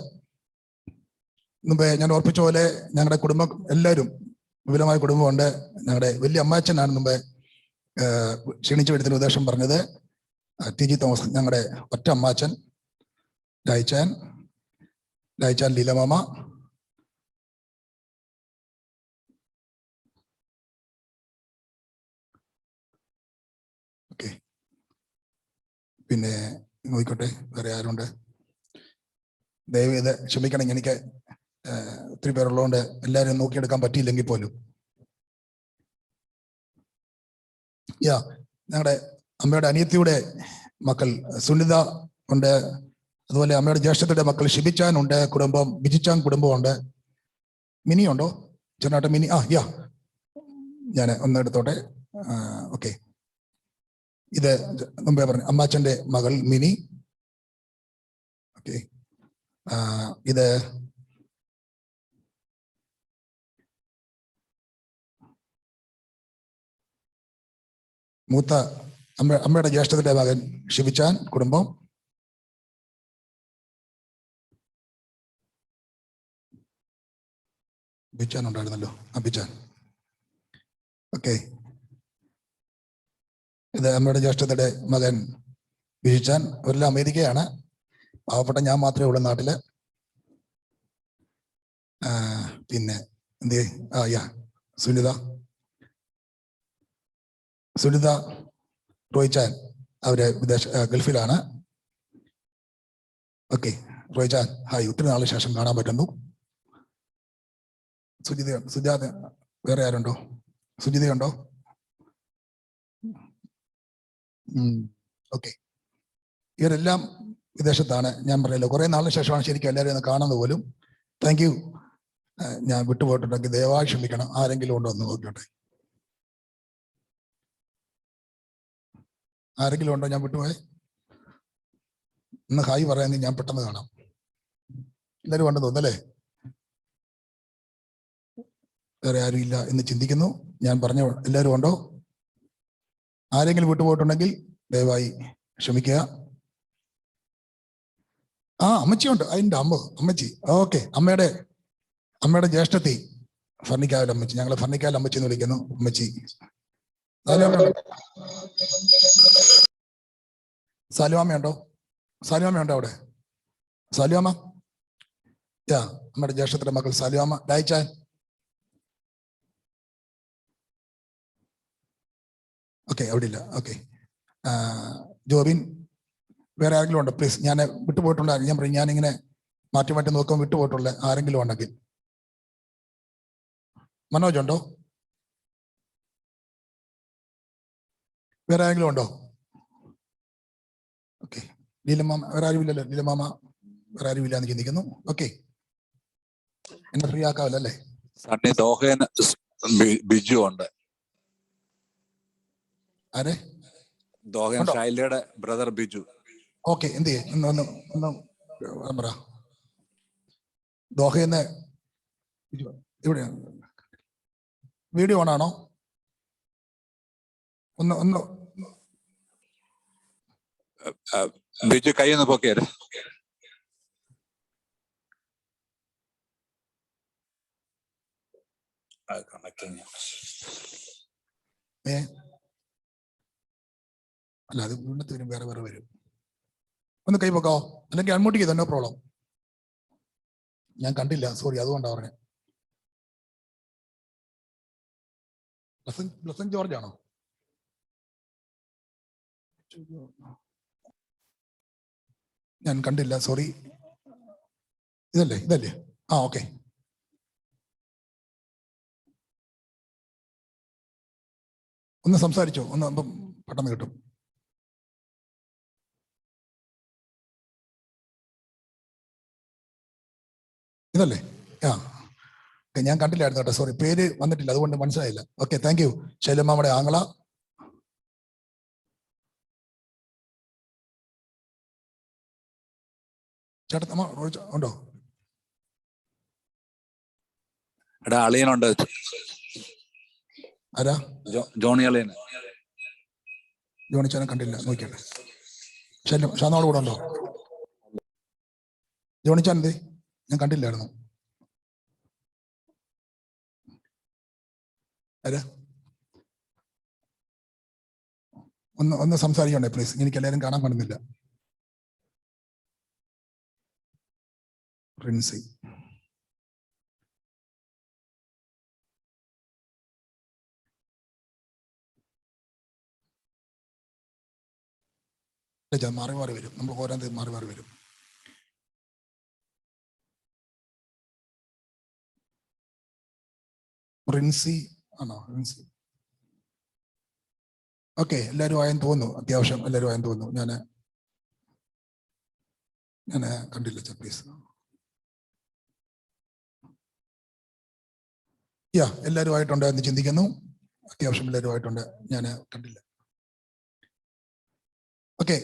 മുമ്പേ ഞാൻ ഓർപ്പിച്ച പോലെ ഞങ്ങളുടെ കുടുംബം എല്ലാവരും വിപുലമായ കുടുംബമുണ്ട്. ഞങ്ങളുടെ വലിയ അമ്മാച്ചനാണ് മുമ്പേ ക്ഷണിച്ചു വരുത്തിന് ഉദ്ദേശം പറഞ്ഞത്. ടി ജി തോമസ്, ഞങ്ങളുടെ ഒറ്റ അമ്മാച്ചൻ. രായിച്ചാൻ ലീലമാമ, ഓക്കെ. പിന്നെ നോക്കിക്കോട്ടെ വേറെ ആരുണ്ട്? ദയവ് ഇത് ക്ഷമിക്കണം, എനിക്ക് ഒത്തിരി പേരുള്ളതുകൊണ്ട് എല്ലാവരും നോക്കിയെടുക്കാൻ പറ്റിയില്ലെങ്കിൽ പോലും. ഞങ്ങളുടെ അമ്മയുടെ അനിയത്തിയുടെ മക്കൾ സുനിത ഉണ്ട്. അതുപോലെ അമ്മയുടെ ജ്യേഷ്ഠത്തിന്റെ മക്കൾ ഷിബിച്ചാൻ ഉണ്ട്, കുടുംബം ബിജിച്ചാൻ കുടുംബമുണ്ട്. മിനി ഉണ്ടോ? ചെറുനാട്ട മിനി. യാ, ഞാൻ ഒന്ന് എടുത്തോട്ടെ. ഓക്കെ, ഇത് മുമ്പേ പറഞ്ഞു അമ്മാച്ചന്റെ മകൾ മിനി. ഓക്കെ, ഇത് മൂത്ത അമ്മയുടെ ജ്യേഷ്ഠത്തിന്റെ മകൻ ഷിബിച്ചാൻ കുടുംബം. ബിച്ചാൻ ഉണ്ടായിരുന്നല്ലോ, ബിച്ചാൻ. ഓക്കെ, ഇത് അമ്മയുടെ ജ്യേഷ്ഠത്തിന്റെ മകൻ ബിജിച്ചാൻ. അവരെല്ലാം അമേരിക്കയാണ്. പാവപ്പെട്ട ഞാൻ മാത്രമേ ഉള്ളൂ നാട്ടില്. പിന്നെ എന്ത് യാ സുനിത റോയ്ചാൻ, അവര് ഗൾഫിലാണ്. ഓക്കെ, റോയ്ചാൻ ഹായ്, ഒത്തിരി നാളിന് ശേഷം കാണാൻ പറ്റുന്നു. സുജാത, വേറെ ആരുണ്ടോ? സുജിതയുണ്ടോ? ഓക്കെ, ഇവരെല്ലാം വിദേശത്താണ്. ഞാൻ പറയല്ലോ, കുറെ നാളിന് ശേഷമാണ് ശരിക്കും എല്ലാവരും ഒന്ന് കാണുന്നത് പോലും. Thank you. ഞാൻ വിട്ടുപോയിട്ടുണ്ടെങ്കിൽ ദയവായി ക്ഷമിക്കണം. ആരെങ്കിലും ഉണ്ടോ എന്ന് നോക്കിയോട്ടെ. ആരെങ്കിലും ഉണ്ടോ ഞാൻ വിട്ടുപോയെ? ഇന്ന് ഹായ് പറയാമെങ്കിൽ ഞാൻ പെട്ടെന്ന് കാണാം. എല്ലാവരും ഉണ്ടെന്ന് തോന്നല്ലേ? വേറെ ആരും ഇല്ല എന്ന് ചിന്തിക്കുന്നു. ഞാൻ പറഞ്ഞ എല്ലാവരും ഉണ്ടോ? ആരെങ്കിലും വിട്ടുപോയിട്ടുണ്ടെങ്കിൽ ദയവായി ക്ഷമിക്കുക. അമ്മച്ചിയുണ്ട്. അതിൻ്റെ അമ്മച്ചി. ഓക്കെ, അമ്മയുടെ ജ്യേഷ്ഠത്തി ഫർണിക്കാവിൽ അമ്മച്ചി. ഞങ്ങൾ ഫർണിക്കാവിൽ അമ്മച്ചി എന്ന് വിളിക്കുന്നു. അമ്മച്ചി സാലുവാമ്മയുണ്ടോ? സാലുവാമ്മയുണ്ടോ അവിടെ? സാലുവാമ്മ, നമ്മുടെ ജ്യേഷ്ഠത്തിന്റെ മകൾ സാലുവാമ്മ. ഡായിച്ചാൻ, ഓക്കെ, അവിടെ ഇല്ല. ഓക്കെ, ജോബിൻ, വേറെ ആരെങ്കിലും ഉണ്ടോ? പ്ലീസ്, ഞാൻ വിട്ടുപോയിട്ടുള്ള ഞാൻ പറയും, ഞാനിങ്ങനെ മാറ്റി മാറ്റി നോക്കാൻ വിട്ടുപോയിട്ടുള്ള ആരെങ്കിലും ഉണ്ടെങ്കിൽ. മനോജ് ഉണ്ടോ? വേറെ ആരെങ്കിലും ഉണ്ടോ? ഓക്കെ, ലീലമാമ, വേറെ ആരും ഇല്ലല്ലോ. ലീലമാമ, വേറെ ആരും ഇല്ലാന്ന് ചിന്തിക്കുന്നു. ഓക്കെ, എന്നെ ഫ്രീ ആക്കാമല്ലോ അല്ലേ? സണ്ണി ദോഹൻ ബിജു ഉണ്ട്. ആരെ? ദോഹൻ ഷൈലയുടെ ബ്രദർ ബിജു. ഓക്കെ, എന്ത് ചെയ്യേ? ഒന്ന് പറ. ദോഹയെന്ന് എവിടെയാണ്? വീഡിയോ ഓണാണോ? ഒന്ന് ബിജു കൈ ഒന്ന് പൊക്കിയാല്. അല്ല, അത് വീണ്ടത്ത് വരും, വേറെ വരും. ഒന്ന് കൈ പൊക്കാവോ? അല്ലെങ്കിൽ അൺമ്യൂട്ട് ചെയ്തോ, നോ പ്രോബ്ലം. ഞാൻ കണ്ടില്ല, സോറി, അതുകൊണ്ടാണ് പറഞ്ഞത്. ബ്ലസൻ ജോർജ് ആണോ? ഞാൻ കണ്ടില്ല, സോറി. ഇതല്ലേ? ഓക്കെ. ഒന്ന് സംസാരിച്ചോ, ഒന്ന് പെട്ടെന്ന് കിട്ടും. ഇതല്ലേ? ഞാൻ കണ്ടില്ലായിരുന്നു കേട്ടോ, സോറി, പേര് വന്നിട്ടില്ല, അതുകൊണ്ട് മനസ്സിലായില്ല. Okay, thank you. ശൈലമ്മയുടെ ആങ്ങള. ചേട്ടത്തമ്മ ഉണ്ടോ? എടാ, അളിയനുണ്ട്. ആരാ? ജോണി അളിയൻ. ജോണിച്ചാനെ കണ്ടില്ല, നോക്കിയട്ടെ. ഷാനോട് കൂടെ ഉണ്ടോ? ജോണിച്ചാൻ എന്തേ? ഞാൻ കണ്ടില്ലായിരുന്നു. ആരാ? ഒന്ന് സംസാരിക്കണ്ടേ പ്ലീസ്? എനിക്ക് എല്ലാവരും കാണാൻ പറ്റുന്നില്ല. പ്രിൻസി, മാറി വരും. നമ്മൾ ഓരോന്ന് മാറി വരും. റിൻസി ആണോ? റിൻസി ഓക്കെ, എല്ലാവരും ആയെന്ന് തോന്നുന്നു. അത്യാവശ്യം എല്ലാവരും ആയെന്ന് തോന്നുന്നു. ഞാൻ കണ്ടില്ല പ്ലീസ്. എല്ലാവരും ആയിട്ടുണ്ട് എന്ന് ചിന്തിക്കുന്നു. അത്യാവശ്യം എല്ലാവരും ആയിട്ടുണ്ട്. ഞാൻ കണ്ടില്ല. ഓക്കെ,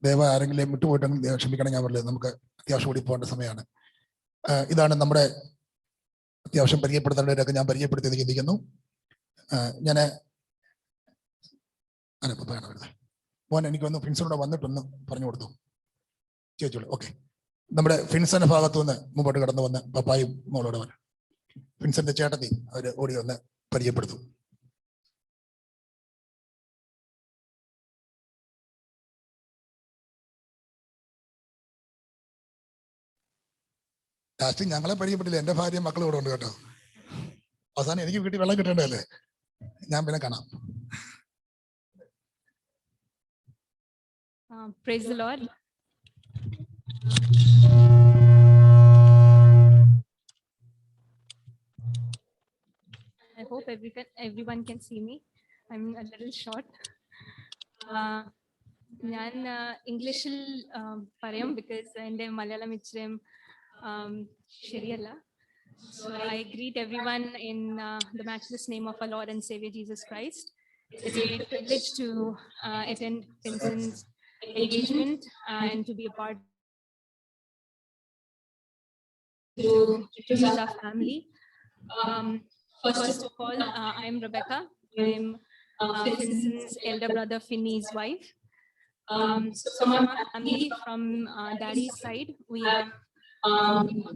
ദയവായി ആരെങ്കിലും വിട്ടുപോയിട്ടെങ്കിൽ ക്ഷമിക്കണം. ഞാൻ പറഞ്ഞത് നമുക്ക് അത്യാവശ്യം കൂടി പോകേണ്ട സമയമാണ്. ഇതാണ് നമ്മുടെ അത്യാവശ്യം പരിചയപ്പെടുത്തേണ്ടവരൊക്കെ ഞാൻ പരിചയപ്പെടുത്തിയെന്ന് ചിന്തിക്കുന്നു. ഞാൻ മോൻ എനിക്കൊന്ന് ഫിൻസനോട് വന്നിട്ടൊന്ന് പറഞ്ഞു കൊടുത്തു ചേച്ചോളൂ. ഓക്കെ, നമ്മുടെ ഫിൻസന്റെ ഭാഗത്തു നിന്ന് മുമ്പോട്ട് കടന്നു വന്ന് പപ്പായും മോളോട് വന്ന് ഫിൻസന്റെ ചേട്ടത്തി അവർ ഓടി വന്ന് പരിചയപ്പെടുത്തും. ലാസ്റ്റ് ഞങ്ങളെ പരിചയപ്പെട്ടില്ല. എന്റെ ഭാര്യയും മക്കളും ഇവിടെ ഉണ്ട് കേട്ടോ. അവസാനം എനിക്ക് വീട്ടിൽ വെള്ളം കിട്ടേണ്ടതല്ലേ. ഞാൻ പിന്നെ കാണാം. Praise the Lord. I hope everyone can see me. I'm a little short. ഞാൻ ഇംഗ്ലീഷിൽ പറയാം because എൻ്റെ മലയാളം ഇച്ചിരി ശരിയല്ല. So I greet everyone in the matchless name of our Lord and Savior Jesus Christ. It's a great privilege to attend Vincent's engagement and to be a part to introduce our family. First of all, I'm Rebecca. I'm Vincent's elder brother Finney's wife. So from our family, from daddy's side, we have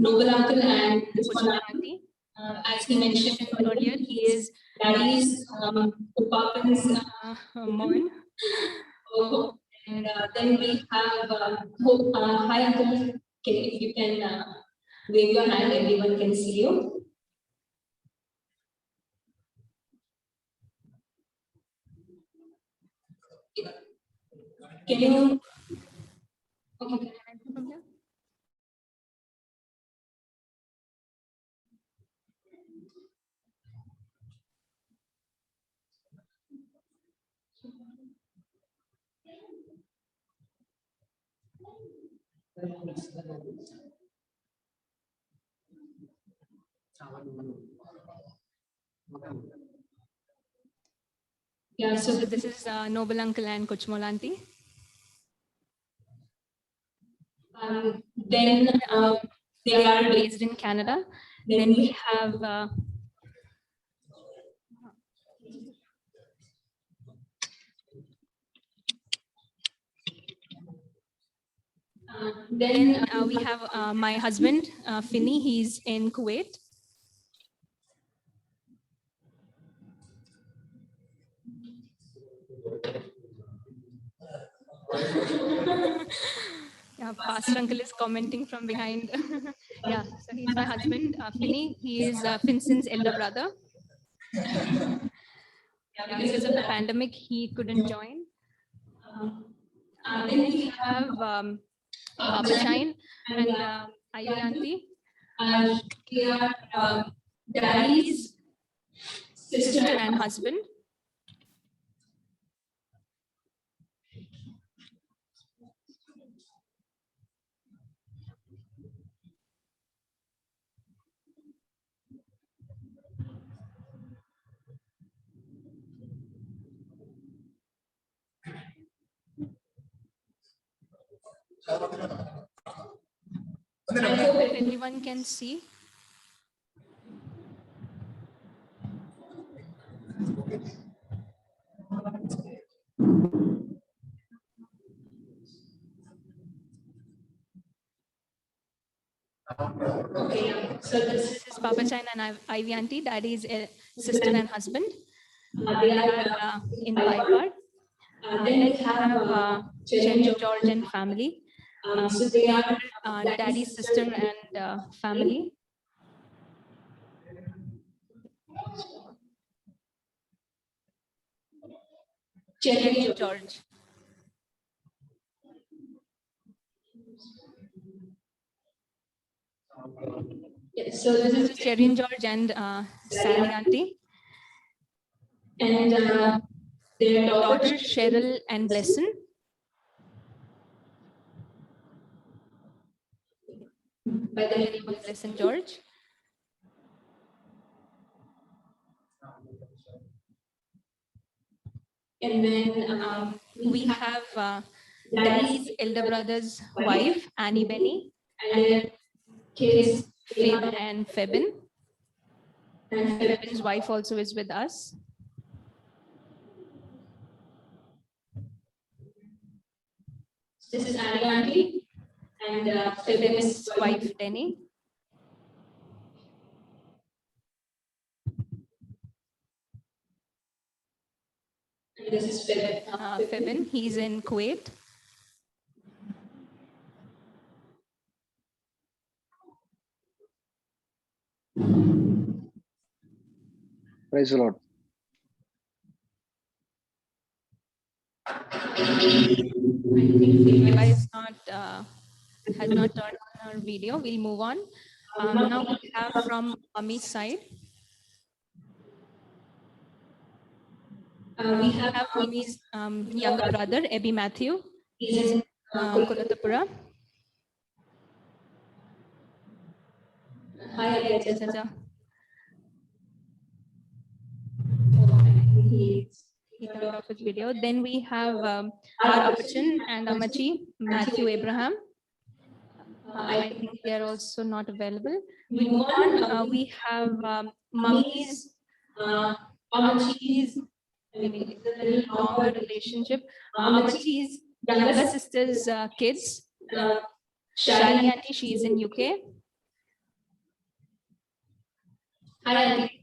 Noble uncle and Kuchmalati. As he mentioned earlier, he is daddy's Papan's mon. And then we have hi uncle. Okay, if you can wave your hand, everyone can see you. Can you? Okay, can I go from here? Yeah, so this is Noble uncle and Kuchmolanti. Then they are based in Canada. Then we have we have my husband Finney. He's in Kuwait. Yeah, Pastor uncle is commenting from behind. Yeah, so he's my husband Finney. He is Vincent's elder brother. Because of the pandemic, he couldn't join. Then we have Papa Shine and Ayanti. They are daddy's sister and husband. I hope if anyone can see. Okay, so this is Papa China and Ivy Auntie. Daddy is a sister and husband. They are in Paipad. Then we have Cherry George and family. So they are daddy's sister and family. Cherry George. Yes, so this is Cherry George and Sally Auntie. and their daughters Cheryl and Blesson. By the name of Blesson George. And then we have Daddy's elder brother's wife, Annie Benny, and their kids, Faber and Febin. And Febin's wife also is with us. This is Annie Auntie and Febin's wife, Denny. And this is Febin. He's in Kuwait. Praise the Lord. If has not turned on our video, we'll move on. Now we have from Mommy's side. We have Mommy's younger brother, Ebby Matthew. He's in Kulatapura. Hi, Abhi. He turned off his video. Then we have our Apachan and Amachi, Matthew Abraham. I think they are also not available. We move on. We have Mummy's, Amachi's, I mean, it's a little longer relationship. Amachi's younger sister's kids. Shali Auntie, she's in UK. Hi, Auntie.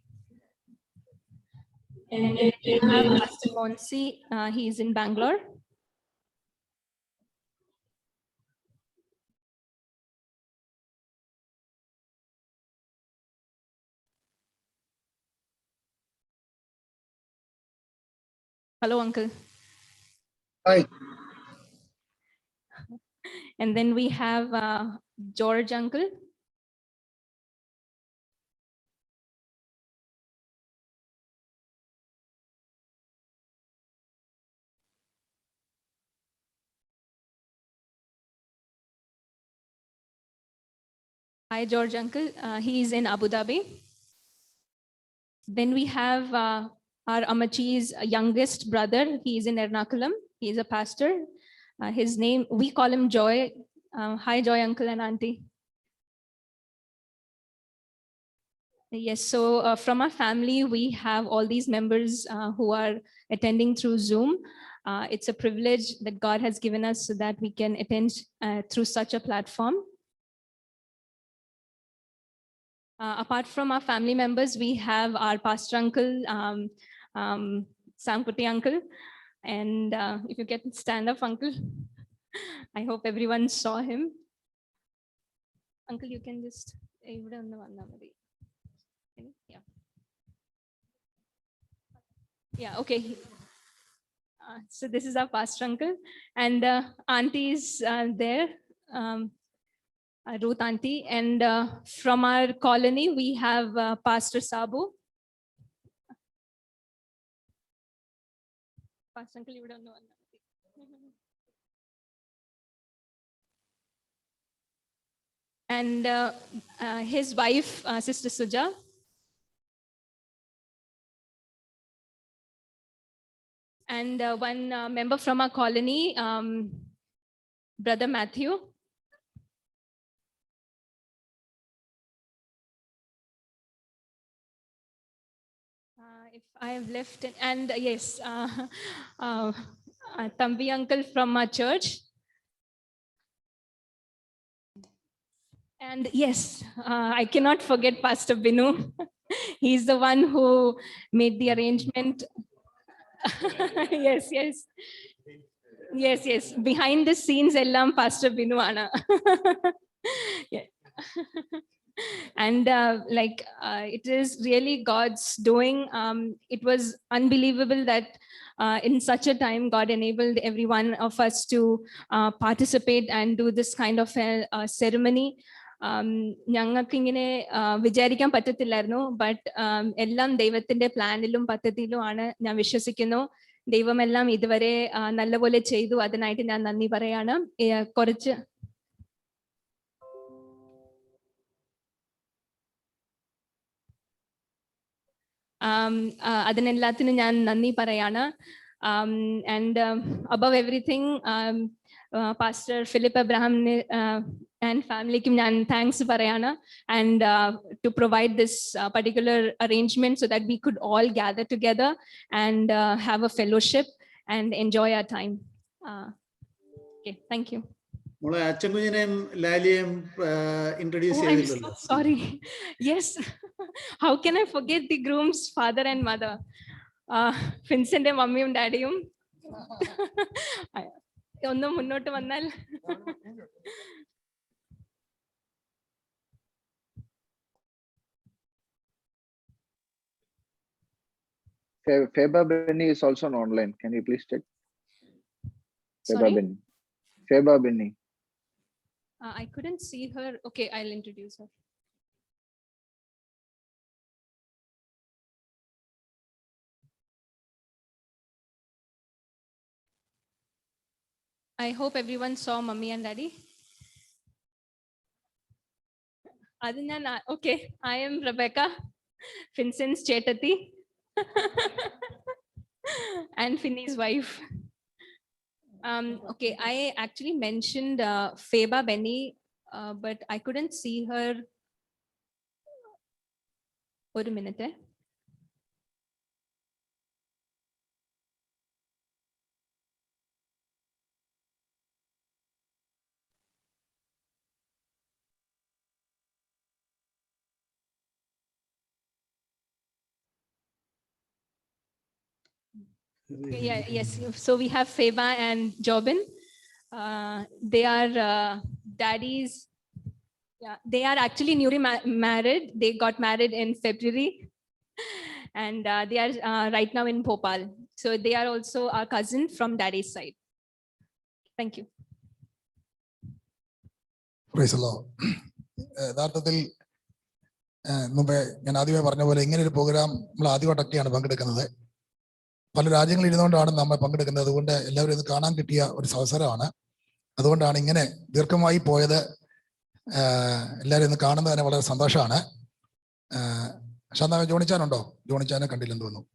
And then we have Pastor Monsi, he's in Bangalore. Hello, Uncle. Hi. And then we have George Uncle. Hi, George Uncle. He's in Abu Dhabi. Then we have our Amachi's youngest brother. He's in Ernakulam. He's a pastor. His name, we call him Joy. Hi, Joy Uncle and Auntie. Yes, so from our family, we have all these members who are attending through Zoom. It's a privilege that God has given us so that we can attend through such a platform. Apart from our family members, we have our pastor uncle, Samputi uncle. And if you can stand up, uncle, I hope everyone saw him. Uncle, you can just, yeah. Yeah, okay. So this is our pastor uncle, and auntie is there. Ruth Auntie, and from our colony, we have Pastor Sabu. Pastor Uncle, you don't know. And his wife, Sister Suja. And one member from our colony, Brother Matthew. If I have left it, and yes, Tambi uncle from our church. And yes, I cannot forget Pastor Binu. He's the one who made the arrangement. Yes, yes. Yes, yes. Behind the scenes, Ellam Pastor Binu Ana. Yeah. And it is really God's doing. It was unbelievable that in such a time, God enabled every one of us to participate and do this kind of a ceremony. ഞങ്ങൾക്ക് ഇങ്ങനെ വിചാരിക്കാൻ പറ്റത്തില്ലായിരുന്നു. But എല്ലാം ദൈവത്തിന്റെ പ്ലാനിലും പദ്ധതിയിലുമാണ് ഞാൻ വിശ്വസിക്കുന്നു. ദൈവമെല്ലാം ഇതുവരെ നല്ലപോലെ ചെയ്തു. അതിനായിട്ട് ഞാൻ നന്ദി പറയാണ്. കുറച്ച് അതിനെല്ലാത്തിനും ഞാൻ നന്ദി പറയാണ്. And above everything, Pastor Philip Abraham and family ക്കും ഞാൻ താങ്ക്സ് പറയാണ്. And to provide this particular arrangement so that we could all gather together and have a fellowship and enjoy our time. Okay, thank you. മോളെ അച്ഛൻകുഞ്ഞിനെയും ലാലിയെയും introduce ചെയ്തില്ലല്ലോ. Sorry. Yes. How can I forget the groom's father and mother? ഫിൻസിന്റെ മമ്മിയും ഡാഡിയും ഒന്ന് മുന്നോട്ട് വന്നാൽ. Feba Benny is also on online. Can you please check? Feba Sorry? Benny. Feba Benny. I couldn't see her. Okay, I'll introduce her. I hope everyone saw Mummy and Daddy. Okay, I am Rebecca, Vincent's Chetati, and Finny's wife. Okay, I actually mentioned Feba Benny, but I couldn't see her. Wait a minute. Yeah, yes. So we have Feba and Jobin. They are daddies. Yeah, they are actually newly married. They got married in February, and they are right now in Bhopal. So they are also our cousin from daddy's side. Thank you. Praise the Lord. യഥാർത്ഥത്തിൽ മുമ്പേ ഞാൻ ആദ്യമേ പറഞ്ഞ പോലെ ഇങ്ങനെ ഒരു programme നമ്മൾ ആദ്യമായിട്ടൊക്കെയാണ് പങ്കെടുക്കുന്നത്. പല രാജ്യങ്ങളിൽ ഇരുന്നുകൊണ്ടാണ് നമ്മൾ പങ്കെടുക്കുന്നത്. അതുകൊണ്ട് എല്ലാവരും ഇത് കാണാൻ കിട്ടിയ ഒരു അവസരമാണ്. അതുകൊണ്ടാണ് ഇങ്ങനെ ദീർഘമായി പോയത്. എല്ലാവരും ഇന്ന് കാണുന്നതിന് വളരെ സന്തോഷമാണ്. ജോണിച്ചാനുണ്ടോ? ജോണിച്ചാനെ കണ്ടില്ലെന്ന് തോന്നുന്നു.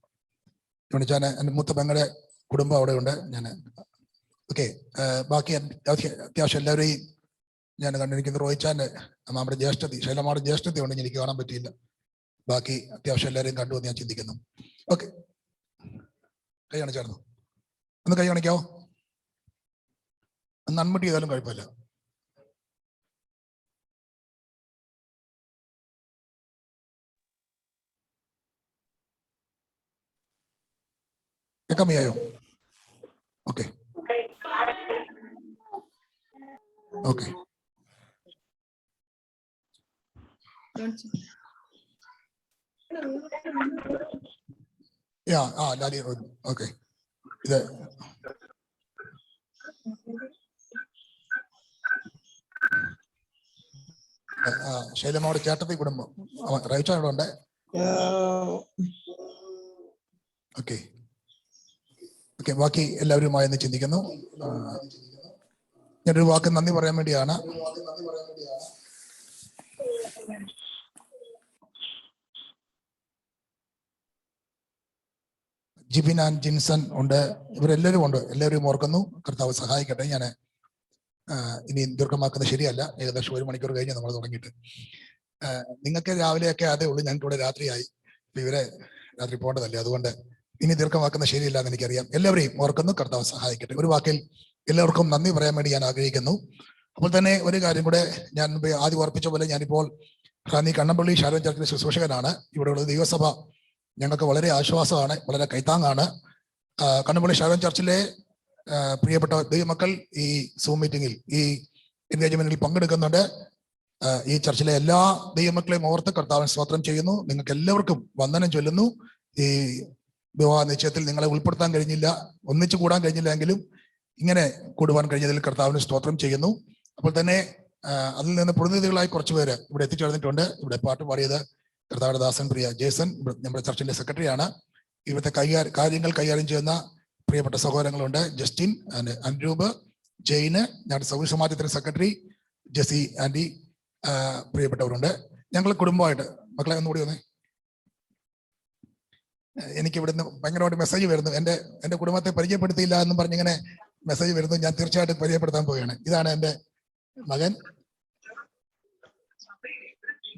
ജോണിച്ചാന് എൻ്റെ മൂത്ത പെങ്ങളുടെ കുടുംബം അവിടെ ഉണ്ട്. ഞാൻ ഓക്കെ. ബാക്കി അത്യാവശ്യം എല്ലാവരെയും ഞാൻ കണ്ടിരിക്കുന്നത്. റോയിച്ചാൻ്റെ നമ്മുടെ ജ്യേഷ്ഠതി, ശൈലമാരുടെ ജ്യേഷ്ഠതി ഉണ്ടെങ്കിൽ എനിക്ക് കാണാൻ പറ്റിയില്ല. ബാക്കി അത്യാവശ്യം എല്ലാവരെയും കണ്ടു എന്ന് ഞാൻ ചിന്തിക്കുന്നു. ഓക്കെ, കൈ കാണിച്ചായിരുന്നു. ഒന്ന് കൈ കാണിക്കാവോ? ഒന്ന് അൺമ്യൂട്ട് ചെയ്താലും കുഴപ്പമില്ല. കേൾക്കാമയ്യോ? Okay okay. ലാലി ഓക്കെ. ഇത് ശൈലമ്മയുടെ ചേട്ടത്തി കുടുംബം റൈച്ച അവിടെ ഉണ്ട്. Okay okay. ബാക്കി എല്ലാവരുമായി ചിന്തിക്കുന്നു. ഞാനൊരു വാക്ക് നന്ദി പറയാൻ വേണ്ടിയാണ്. ജിബിൻ ആൻഡ് ജിൻസൺ ഉണ്ട്. ഇവരെല്ലാവരും ഉണ്ട്. എല്ലാവരും ഓർക്കുന്നു. കർത്താവ് സഹായിക്കട്ടെ. ഞാൻ ഇനി ദീർഘമാക്കുന്നത് ശരിയല്ല. ഏകദേശം 1 മണിക്കൂർ കഴിഞ്ഞ് നമ്മൾ തുടങ്ങിയിട്ട്. നിങ്ങൾക്ക് രാവിലെയൊക്കെ അതേ ഉള്ളൂ, ഞങ്ങൾക്ക് ഇവിടെ രാത്രിയായി. ഇപ്പൊ ഇവരെ രാത്രി പോകേണ്ടതല്ലേ. അതുകൊണ്ട് ഇനി ദീർഘമാക്കുന്നത് ശരിയല്ല എന്ന് എനിക്കറിയാം. എല്ലാവരെയും ഓർക്കുന്നു. കർത്താവ് സഹായിക്കട്ടെ. ഒരു വാക്കിൽ എല്ലാവർക്കും നന്ദി പറയാൻ വേണ്ടി ഞാൻ ആഗ്രഹിക്കുന്നു. അപ്പോൾ തന്നെ ഒരു കാര്യം കൂടെ, ഞാൻ ആദ്യം ഓർപ്പിച്ച പോലെ ഞാനിപ്പോൾ റാന്നി കണ്ണമ്പള്ളി ഷാരോൺ ചർച്ചിലെ ശുശ്രൂഷകനാണ്. ഇവിടെയുള്ള ദൈവസഭ ഞങ്ങൾക്ക് വളരെ ആശ്വാസമാണ്, വളരെ കൈത്താങ്ങാണ്. കണ്ണമ്പള്ളി ഷാരോൺ ചർച്ചിലെ പ്രിയപ്പെട്ട ദൈവമക്കൾ ഈ സൂം മീറ്റിംഗിൽ, ഈ എൻഗേജ്മെന്റിൽ പങ്കെടുക്കുന്നുണ്ട്. ഈ ചർച്ചിലെ എല്ലാ ദൈവമക്കളെയും ഓർത്ത് കർത്താവിന് സ്തോത്രം ചെയ്യുന്നു. നിങ്ങൾക്ക് എല്ലാവർക്കും വന്ദനം ചൊല്ലുന്നു. ഈ വിവാഹ നിശ്ചയത്തിൽ നിങ്ങളെ ഉൾപ്പെടുത്താൻ കഴിഞ്ഞില്ല, ഒന്നിച്ചു കൂടാൻ കഴിഞ്ഞില്ല എങ്കിലും ഇങ്ങനെ കൂടുവാൻ കഴിഞ്ഞതിൽ കർത്താവിന് സ്തോത്രം ചെയ്യുന്നു. അപ്പോൾ തന്നെ അതിൽ നിന്ന് പ്രതിനിധികളായി കുറച്ച് പേര് ഇവിടെ എത്തിച്ചേർന്നിട്ടുണ്ട്. ഇവിടെ പാട്ട് പാടിയത് കർത്താവിന്റെ ദാസൻ പ്രിയ ജേസൺ, നമ്മുടെ ചർച്ചിന്റെ സെക്രട്ടറിയാണ്. ഇവിടുത്തെ കാര്യങ്ങൾ കൈകാര്യം ചെയ്യുന്ന പ്രിയപ്പെട്ട സഹോദരങ്ങളുണ്ട്. ജസ്റ്റിൻ, അൻരൂപ്, ജെയിന്, ഞങ്ങളുടെ സൗര സമാജത്തിന്റെ സെക്രട്ടറി ജെസി ആൻഡി, പ്രിയപ്പെട്ടവരുണ്ട്. ഞങ്ങൾ കുടുംബമായിട്ട്, മക്കളെ ഒന്നുകൂടി വന്നേ. എനിക്ക് ഇവിടുന്ന് ഭയങ്കരമായിട്ട് മെസ്സേജ് വരുന്നു. എൻ്റെ കുടുംബത്തെ പരിചയപ്പെടുത്തിയില്ല എന്നും പറഞ്ഞിങ്ങനെ മെസ്സേജ് വരുന്നു. ഞാൻ തീർച്ചയായിട്ടും പരിചയപ്പെടുത്താൻ പോവുകയാണ്. ഇതാണ് എൻ്റെ മകൻ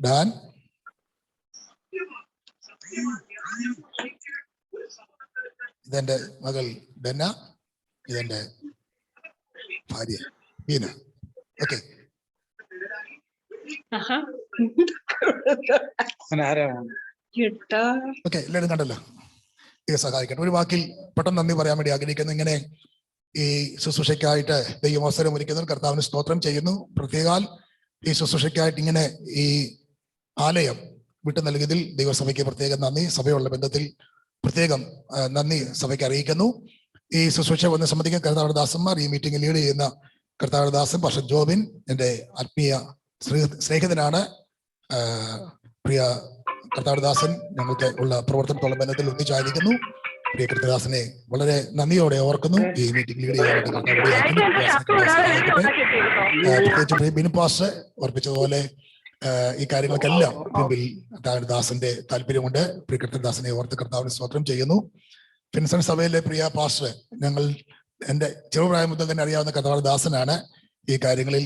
ഡാൻ, ഇതെന്റെ മകൾ ഡെന്ന, ഇതെന്റെ ഭാര്യ ബീന. ഓക്കെ, ഓക്കെ, എല്ലാവരും കണ്ടല്ലോ. ഇത് സഹായിക്കട്ടെ. ഒരു വാക്കിൽ പെട്ടെന്ന് നന്ദി പറയാൻ വേണ്ടി ആഗ്രഹിക്കുന്നു. ഇങ്ങനെ ഈ ശുശ്രൂഷയ്ക്കായിട്ട് ദൈവം അവസരം ഒരുക്കുന്നു, കർത്താവിന് സ്തോത്രം ചെയ്യുന്നു. പ്രത്യേകാൽ ഈ ശുശ്രൂഷയ്ക്കായിട്ട് ഇങ്ങനെ ഈ ആലയം വിട്ടു നൽകിയതിൽ ദൈവസഭയ്ക്ക് പ്രത്യേകം നന്ദി. സഭയുള്ള ബന്ധത്തിൽ പ്രത്യേകം നന്ദി സഭയ്ക്ക് അറിയിക്കുന്നു. ഈ ശുശ്രൂഷ വന്ന് സംബന്ധിക്കുന്ന കർത്താവിന്റെ ദാസന്മാർ, ഈ മീറ്റിംഗ് ലീഡ് ചെയ്യുന്ന കർത്താവിന്റെ ദാസൻ പാസ്റ്റർ ജോബിൻ എൻ്റെ ആത്മീയ സ്നേഹിതനാണ്. പ്രിയ കർത്താവിന്റെ ദാസൻ ഞങ്ങൾക്ക് ഉള്ള പ്രവർത്തനത്തോളം ബന്ധത്തിൽ ഒന്നിച്ചായിരിക്കുന്നു. പ്രിയ കർത്തദാസനെ വളരെ നന്ദിയോടെ ഓർക്കുന്നു. ഈ മീറ്റിംഗ് ലീഡ് ചെയ്യാനായിട്ട് പ്രത്യേകിച്ച് പ്രിയ ബിനു പാസ്റ്റർ ഓർപ്പിച്ചതുപോലെ ഈ കാര്യങ്ങൾക്കെല്ലാം മുമ്പിൽ ദാസന്റെ താല്പര്യമുണ്ട്. പ്രിയ കർത്തദാസനെ ഓർത്ത് കർത്താവിന് സ്തോത്രം ചെയ്യുന്നു. ഫിൻസൺ സഭയിലെ പ്രിയ പാസ്റ്റർ, ഞങ്ങൾ എൻ്റെ ചെറുപ്രായം മുതൽ തന്നെ അറിയാവുന്ന കർത്താവിന്റെ ദാസനാണ്. ഈ കാര്യങ്ങളിൽ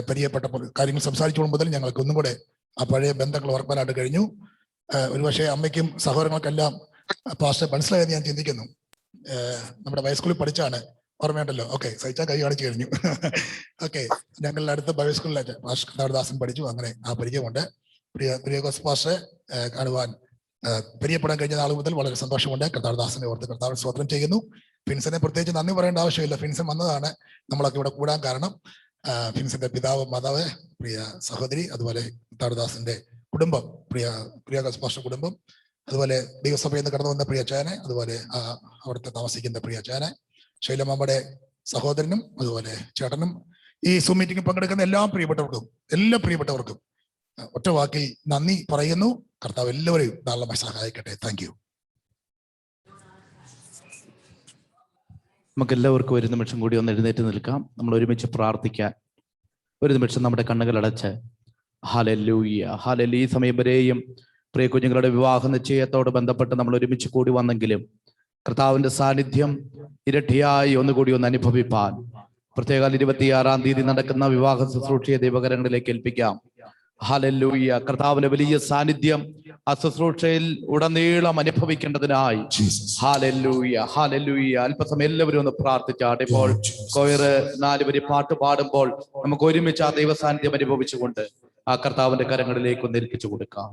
പരിചയപ്പെട്ടപ്പോൾ കാര്യങ്ങൾ സംസാരിച്ചപ്പോൾ മുതൽ ഞങ്ങൾക്ക് ഒന്നും കൂടെ ആ പഴയ ബന്ധങ്ങൾ ഓർക്കാനായിട്ട് കഴിഞ്ഞു. ഒരുപക്ഷെ അമ്മയ്ക്കും സഹോദരങ്ങൾക്കെല്ലാം പാസ്റ്റർ മനസ്സിലായെന്ന് ഞാൻ ചിന്തിക്കുന്നു. നമ്മുടെ ഹൈസ്കൂളിൽ പഠിച്ചാണ്, ഓർമ്മയുണ്ടല്ലോ. ഓക്കെ, സഹിച്ചാൽ കൈ കാണിച്ചു കഴിഞ്ഞു. ഓക്കെ, ഞങ്ങളുടെ അടുത്ത് ബയോസ്കൂളിലായിട്ട് കർത്താവദാസൻ പഠിച്ചു. അങ്ങനെ ആ പരിചയമുണ്ട്. പ്രിയ പാസ്റ്ററെ കാണുവാൻ പരിചയപ്പെടാൻ കഴിഞ്ഞ നാൾ മുതൽ വളരെ സന്തോഷമുണ്ട്. കർത്താവദാസനെ ഓർത്ത് കർത്താവിന് സ്തോത്രം ചെയ്യുന്നു. ഫിൻസനെ പ്രത്യേകിച്ച് നന്ദി പറയേണ്ട ആവശ്യമില്ല. ഫിൻസൻ വന്നതാണ് നമ്മളൊക്കെ ഇവിടെ കൂടാൻ കാരണം. ഫിൻസന്റെ പിതാവ്, മാതാവ്, പ്രിയ സഹോദരി, അതുപോലെ കർത്താവദാസന്റെ കുടുംബം, പ്രിയ പാസ്റ്റർ കുടുംബം, അതുപോലെ ദൈവസഭയിൽ നിന്ന് കടന്നു വന്ന പ്രിയ അച്ചായനെ, അതുപോലെ അവിടുത്തെ താമസിക്കുന്ന പ്രിയ അച്ചായനെ, ശൈലമാമ്മയുടെ സഹോദരനും അതുപോലെ ചേട്ടനും, ഈ സൂം മീറ്റിംഗിൽ പങ്കെടുക്കുന്ന എല്ലാ പ്രിയപ്പെട്ടവർക്കും ഒറ്റ വാക്കിൽ നന്ദി പറയുന്നു. കർത്താവ് എല്ലാവരെയും ധാരാളമായി സഹായിക്കട്ടെ. Thank you. നമുക്ക് എല്ലാവർക്കും ഒരു നിമിഷം കൂടി ഒന്ന് എഴുന്നേറ്റ് നിൽക്കാം. നമ്മൾ ഒരുമിച്ച് പ്രാർത്ഥിക്കാൻ ഒരു നിമിഷം നമ്മുടെ കണ്ണുകൾ അടച്ച് ഹല്ലേലൂയ ഹല്ലേലൂയ. ഈ സമയം വരെയും പ്രിയ കുഞ്ഞുങ്ങളുടെ വിവാഹ നിശ്ചയത്തോട് ബന്ധപ്പെട്ട് നമ്മൾ ഒരുമിച്ച് കൂടി വന്നെങ്കിലും കർത്താവിന്റെ സാന്നിധ്യം ഇരട്ടിയായി ഒന്നുകൂടി ഒന്ന് അനുഭവിപ്പാൻ പ്രത്യേക 26-ാം തീയതി നടക്കുന്ന വിവാഹ ശുശ്രൂഷയെ ദൈവകരങ്ങളിലേക്ക് ഏൽപ്പിക്കാം. ഹല്ലേലൂയ. കർത്താവിന്റെ വലിയ സാന്നിധ്യം ആ ശുശ്രൂഷയിൽ ഉടനീളം അനുഭവിക്കേണ്ടതിനായി ഹല്ലേലൂയ ഹല്ലേലൂയ. അല്പസമയം എല്ലാവരും ഒന്ന് പ്രാർത്ഥിച്ചാട്ടെ. ഇപ്പോൾ കൊയറ് 4 വരി പാട്ട് പാടുമ്പോൾ നമുക്ക് ഒരുമിച്ച് ആ ദൈവ സാന്നിധ്യം അനുഭവിച്ചുകൊണ്ട് ആ കർത്താവിന്റെ കരങ്ങളിലേക്ക് ഒന്ന് ഏൽപ്പിച്ചു കൊടുക്കാം.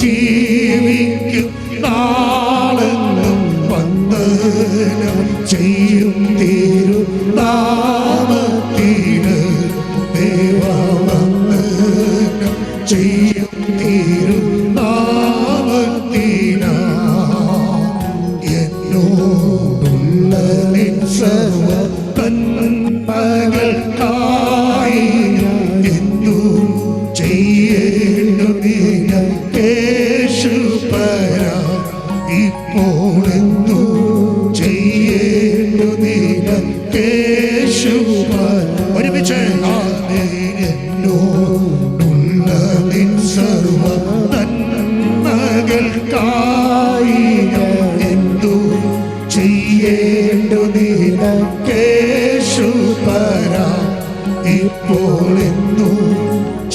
ജീവിക്കും നാളെന്നും വന്ദനം ചെയ്യും തിരുനാമത്തിന് ദേവവന്ദനം ചെയ്യും തിരുനാമത്തിന് എന്നോടുള്ള ഉള്ളതിൻ സർവ നന്മകൾക്കായി എന്തു ചെയ്യേണ്ടുന്നില്ല യേശുപരാ ഇപ്പോൾ എന്തു ചെയ്യേണ്ടുന്നില്ല യേശുപരാ ഒരുമിച്ച് എന്നോടുള്ളതിൻ സർവ നന്മകൾക്കായി എന്തു ചെയ്യേണ്ടുന്നില്ല യേശുപരാ ഇപ്പോൾ എന്തു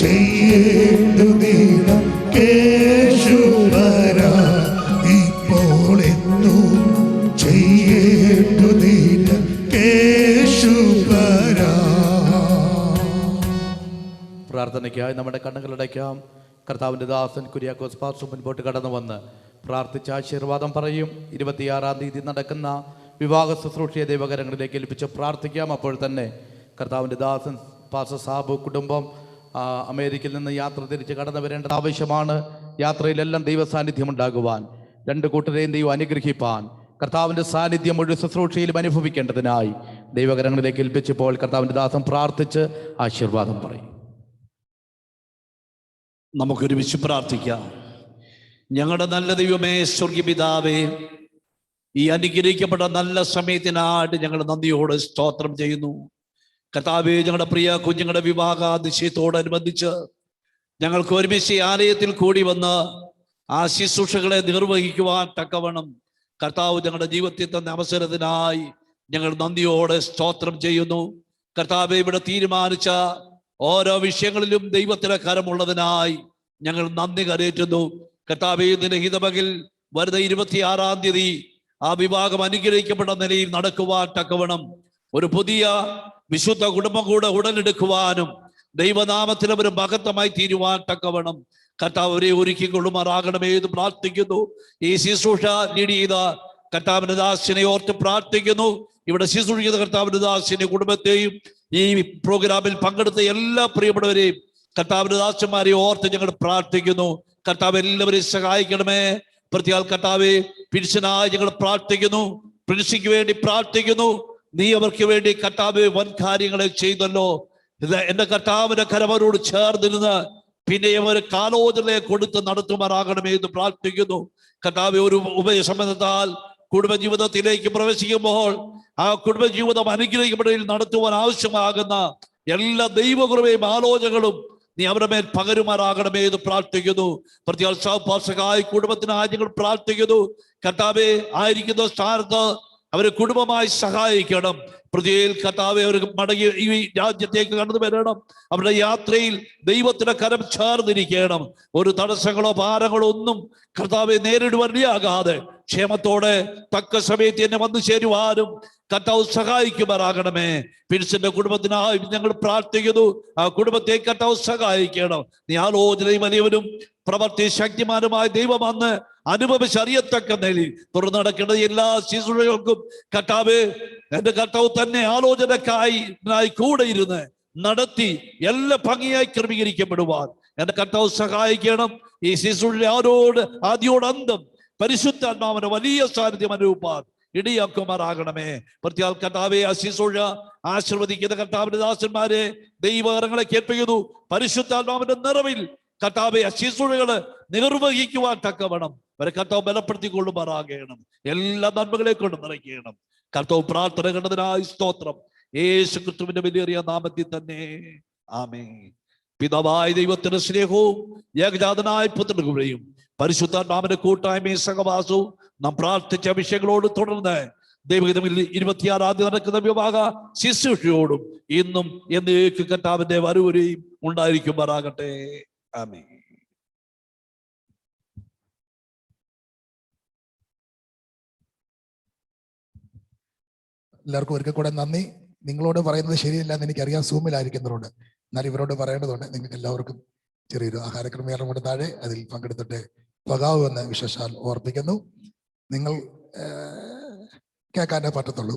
ചെയ്യേണ്ടുന്നില്ല യേശുപരാ ഇപ്പോൾ എന്തു ചെയ്യേണ്ടുന്നില്ല യേശുപരാ. പ്രാർത്ഥനയ്ക്കായി നമ്മുടെ കണ്ണുകളടയ്ക്കാം. കർത്താവിൻ്റെ ദാസൻ കുര്യാക്കോസ് പാസ്റ്റർ മുൻപോട്ട് കടന്നു വന്ന് പ്രാർത്ഥിച്ച ആശീർവാദം പറയും. 26-ാം തീയതി നടക്കുന്ന വിവാഹ ശുശ്രൂഷയെ ദൈവകരങ്ങളിലേക്ക് ഏൽപ്പിച്ച് പ്രാർത്ഥിക്കാം. അപ്പോൾ തന്നെ കർത്താവിൻ്റെ ദാസൻ പാസ്റ്റർ സാബു കുടുംബം അമേരിക്കയിൽ നിന്ന് യാത്ര തിരിച്ച് കടന്നു വരേണ്ടത് ആവശ്യമാണ്. യാത്രയിലെല്ലാം ദൈവ സാന്നിധ്യം ഉണ്ടാകുവാൻ, രണ്ട് കൂട്ടരെയും ദൈവം അനുഗ്രഹിപ്പാൻ, കർത്താവിൻ്റെ സാന്നിധ്യം മുഴുവൻ ശുശ്രൂഷയിലും അനുഭവിക്കേണ്ടതിനായി ദൈവകരങ്ങളിലേക്ക് ഏൽപ്പിച്ചപ്പോൾ കർത്താവിൻ്റെ ദാസൻ പ്രാർത്ഥിച്ച് ആശീർവാദം പറയും. നമുക്കൊരുമിച്ച് പ്രാർത്ഥിക്കാം. ഞങ്ങളുടെ നല്ല ദൈവമേ, സ്വർഗീയ പിതാവേ, ഈ അനുഗ്രഹിക്കപ്പെട്ട നല്ല സമയത്തിനായിട്ട് ഞങ്ങൾ നന്ദിയോട് സ്തോത്രം ചെയ്യുന്നു. കർത്താവേ, ഞങ്ങളുടെ പ്രിയ കുഞ്ഞുങ്ങളുടെ വിവാഹ നിശ്ചയത്തോടനുബന്ധിച്ച് ഞങ്ങൾക്ക് ഒരുമിച്ച് ആലയത്തിൽ കൂടി വന്ന് ആ ശുശ്രൂഷകളെ നിർവഹിക്കുവാൻ തക്കവണ്ണം കർത്താവ് ഞങ്ങളുടെ ജീവിതത്തിൽ തന്ന അവസരത്തിനായി ഞങ്ങൾ നന്ദിയോടെ സ്തോത്രം ചെയ്യുന്നു. കർത്താവേ, ഇവിടെ തീരുമാനിച്ച ഓരോ വിഷയങ്ങളിലും ദൈവത്തിന്റെ കരമുള്ളതിനായി ഞങ്ങൾ നന്ദി കരേറ്റുന്നു. കർത്താവേ, നിന്റെ ഹിതമകിൽ വരുന്ന 26-ാം തീയതി ആ വിവാഹം അനുഗ്രഹിക്കപ്പെട്ട നിലയിൽ നടക്കുവാൻ തക്കവണ്ണം ഒരു പുതിയ വിശുദ്ധ കുടുംബം കൂടെ ഉടലെടുക്കുവാനും ദൈവനാമത്തിൽ ഒരു മഹത്വമായി തീരുവാൻ തക്കവണ്ണം കർത്താവ് അവരെ ഒരുക്കിക്കൊള്ളുമാറാകണമേ എന്ന് പ്രാർത്ഥിക്കുന്നു. ഈ ശുശ്രൂഷ ലീഡ് ചെയ്ത കർത്താവിന്റെ ദാസിനെ ഓർത്ത് പ്രാർത്ഥിക്കുന്നു. ഇവിടെ ശുശ്രൂഷ ചെയ്ത കർത്താവിന്റെ ദാസിനെ കുടുംബത്തെയും ഈ പ്രോഗ്രാമിൽ പങ്കെടുത്ത എല്ലാ പ്രിയപ്പെട്ടവരെയും കർത്താവിന്റെ ദാസന്മാരെ ഓർത്ത് ഞങ്ങൾ പ്രാർത്ഥിക്കുന്നു. കർത്താവ് എല്ലാവരെയും സഹായിക്കണമേ. പ്രത്യേക കർത്താവെ, പിരിശനായി ഞങ്ങൾ പ്രാർത്ഥിക്കുന്നു. പ്രിൻസിക്ക് വേണ്ടി പ്രാർത്ഥിക്കുന്നു. നീ അവർക്ക് വേണ്ടി കർത്താവ് വൻ കാര്യങ്ങളെ ചെയ്തല്ലോ. ഇത് എന്റെ കർത്താവിന്റെ കരവരോട് ചേർന്നിരുന്ന് പിന്നെ അവർ കാലോചനയെ കൊടുത്ത് നടത്തുമാറാകണമേ എന്ന് പ്രാർത്ഥിക്കുന്നു. കർത്താവ്, ഒരു ഉപസംബന്ധത്താൽ കുടുംബജീവിതത്തിലേക്ക് പ്രവേശിക്കുമ്പോൾ ആ കുടുംബജീവിതം അനുഗ്രഹിക്കപ്പെടുകയിൽ നടത്തുവാൻ ആവശ്യമാകുന്ന എല്ലാ ദൈവകൃപയും ആലോചനകളും നീ അവരുടെ മേൽ പകരുമാറാകണമേ എന്ന് പ്രാർത്ഥിക്കുന്നു. പ്രത്യേക കുടുംബത്തിനായി ഞങ്ങൾ പ്രാർത്ഥിക്കുന്നു. കർത്താവെ, ആയിരിക്കുന്ന സ്ഥാനത്ത് അവരെ കുടുംബമായി സഹായിക്കണം. പ്രതിയിൽ കർത്താവെ, അവർ മടങ്ങി ഈ രാജ്യത്തേക്ക് കടന്നു വരണം. അവരുടെ യാത്രയിൽ ദൈവത്തിന്റെ കരം ചേർന്നിരിക്കണം. ഒരു തടസ്സങ്ങളോ ഭാരങ്ങളോ ഒന്നും കർത്താവെ നേരിടുവാനിടയാകാതെ ക്ഷേമത്തോടെ തക്ക സമയത്ത് എന്നെ വന്നു ചേരുവാനും കർത്താവ് സഹായിക്കുമാറാകണമേ. പിരിസിന്റെ കുടുംബത്തിനായി ഞങ്ങൾ പ്രാർത്ഥിക്കുന്നു. ആ കുടുംബത്തെ കർത്താവ് സഹായിക്കണം. നീ ആലോചനയും വലിയവനും പ്രവർത്തി ശക്തിമാനുമായ ദൈവം അന്ന് അനുഭവിച്ചറിയത്തക്ക നിലയിൽ തുറന്നു നടക്കേണ്ട എല്ലാ ശുശ്രൂഷകൾക്കും കർത്താവ്, എന്റെ കർത്താവ് തന്നെ ആലോചനക്കായി കൂടെ ഇരുന്ന് നടത്തി എല്ലാ ഭംഗിയായി ക്രമീകരിക്കപ്പെടുവാൻ എന്റെ കർത്താവ് സഹായിക്കണം. ഈ ശുശ്രൂഷ ആദ്യോട് അന്തം പരിശുദ്ധാത്മാവിന്റെ വലിയ സാന്നിധ്യം അനുഭവിപ്പാൻ ഇടിയാക്കുമാറാകണമേ. പ്രത്യേക കർത്താവെ, ആ ശുശ്രൂഷ ആശീർവദിക്കുന്ന കർത്താവിന്റെ ദാസന്മാരെ ദൈവകരങ്ങളെ കേൾപ്പിക്കുന്നു. പരിശുദ്ധാത്മാവിന്റെ നിറവിൽ കർത്താവെ, ആ ശുശ്രൂഷകള് നിർവഹിക്കുവാൻ തക്കവണ്ണം അവരെ കർത്താവ് ബലപ്പെടുത്തിക്കൊള്ളുമാറാകണം. എല്ലാ നന്മകളെ കൊണ്ട് നിറയ്ക്കണം. കർത്താവ്, പ്രാർത്ഥന കണ്ടതിനായി സ്തോത്രം. യേശു ക്രിസ്തുവിന്റെ വലിയ നാമത്തിൽ തന്നെ ആമേൻ. പിതാവായ ദൈവത്തിന്റെ സ്നേഹവും ഏകജാതനായ പുത്രന്റെ കൃപയും പരിശുദ്ധാത്മാവിന്റെ കൂട്ടായ്മയും സഹവാസവും നാം പ്രാർത്ഥിച്ച വിഷയങ്ങളോട് തുടർന്ന് ദൈവഹിതമിൽ 26-ാം തീയതി നടക്കുന്ന വിവാഹ ശുശ്രൂഷയോടും ഇന്നും എന്നേക്കും കർത്താവിന്റെ വരവരെയും ഉണ്ടായിരിക്കുമാറാകട്ടെ. ആമേൻ. എല്ലാവർക്കും ഒരിക്കൽ കൂടെ നന്ദി. നിങ്ങളോട് പറയുന്നത് ശരിയല്ല എന്ന് എനിക്കറിയാം, സൂമിലായിരിക്കുന്നതുകൊണ്ട്. എന്നാൽ ഇവരോട് പറയേണ്ടതുണ്ട്. നിങ്ങൾക്ക് എല്ലാവർക്കും ചെറിയൊരു ആഹാരക്രമീകരണം കൂടെ താഴെ അതിൽ പങ്കെടുത്തിട്ട് പകാവെന്ന് വിശേഷാൽ ഓർപ്പിക്കുന്നു. നിങ്ങൾ കേൾക്കാനേ പറ്റത്തുള്ളൂ.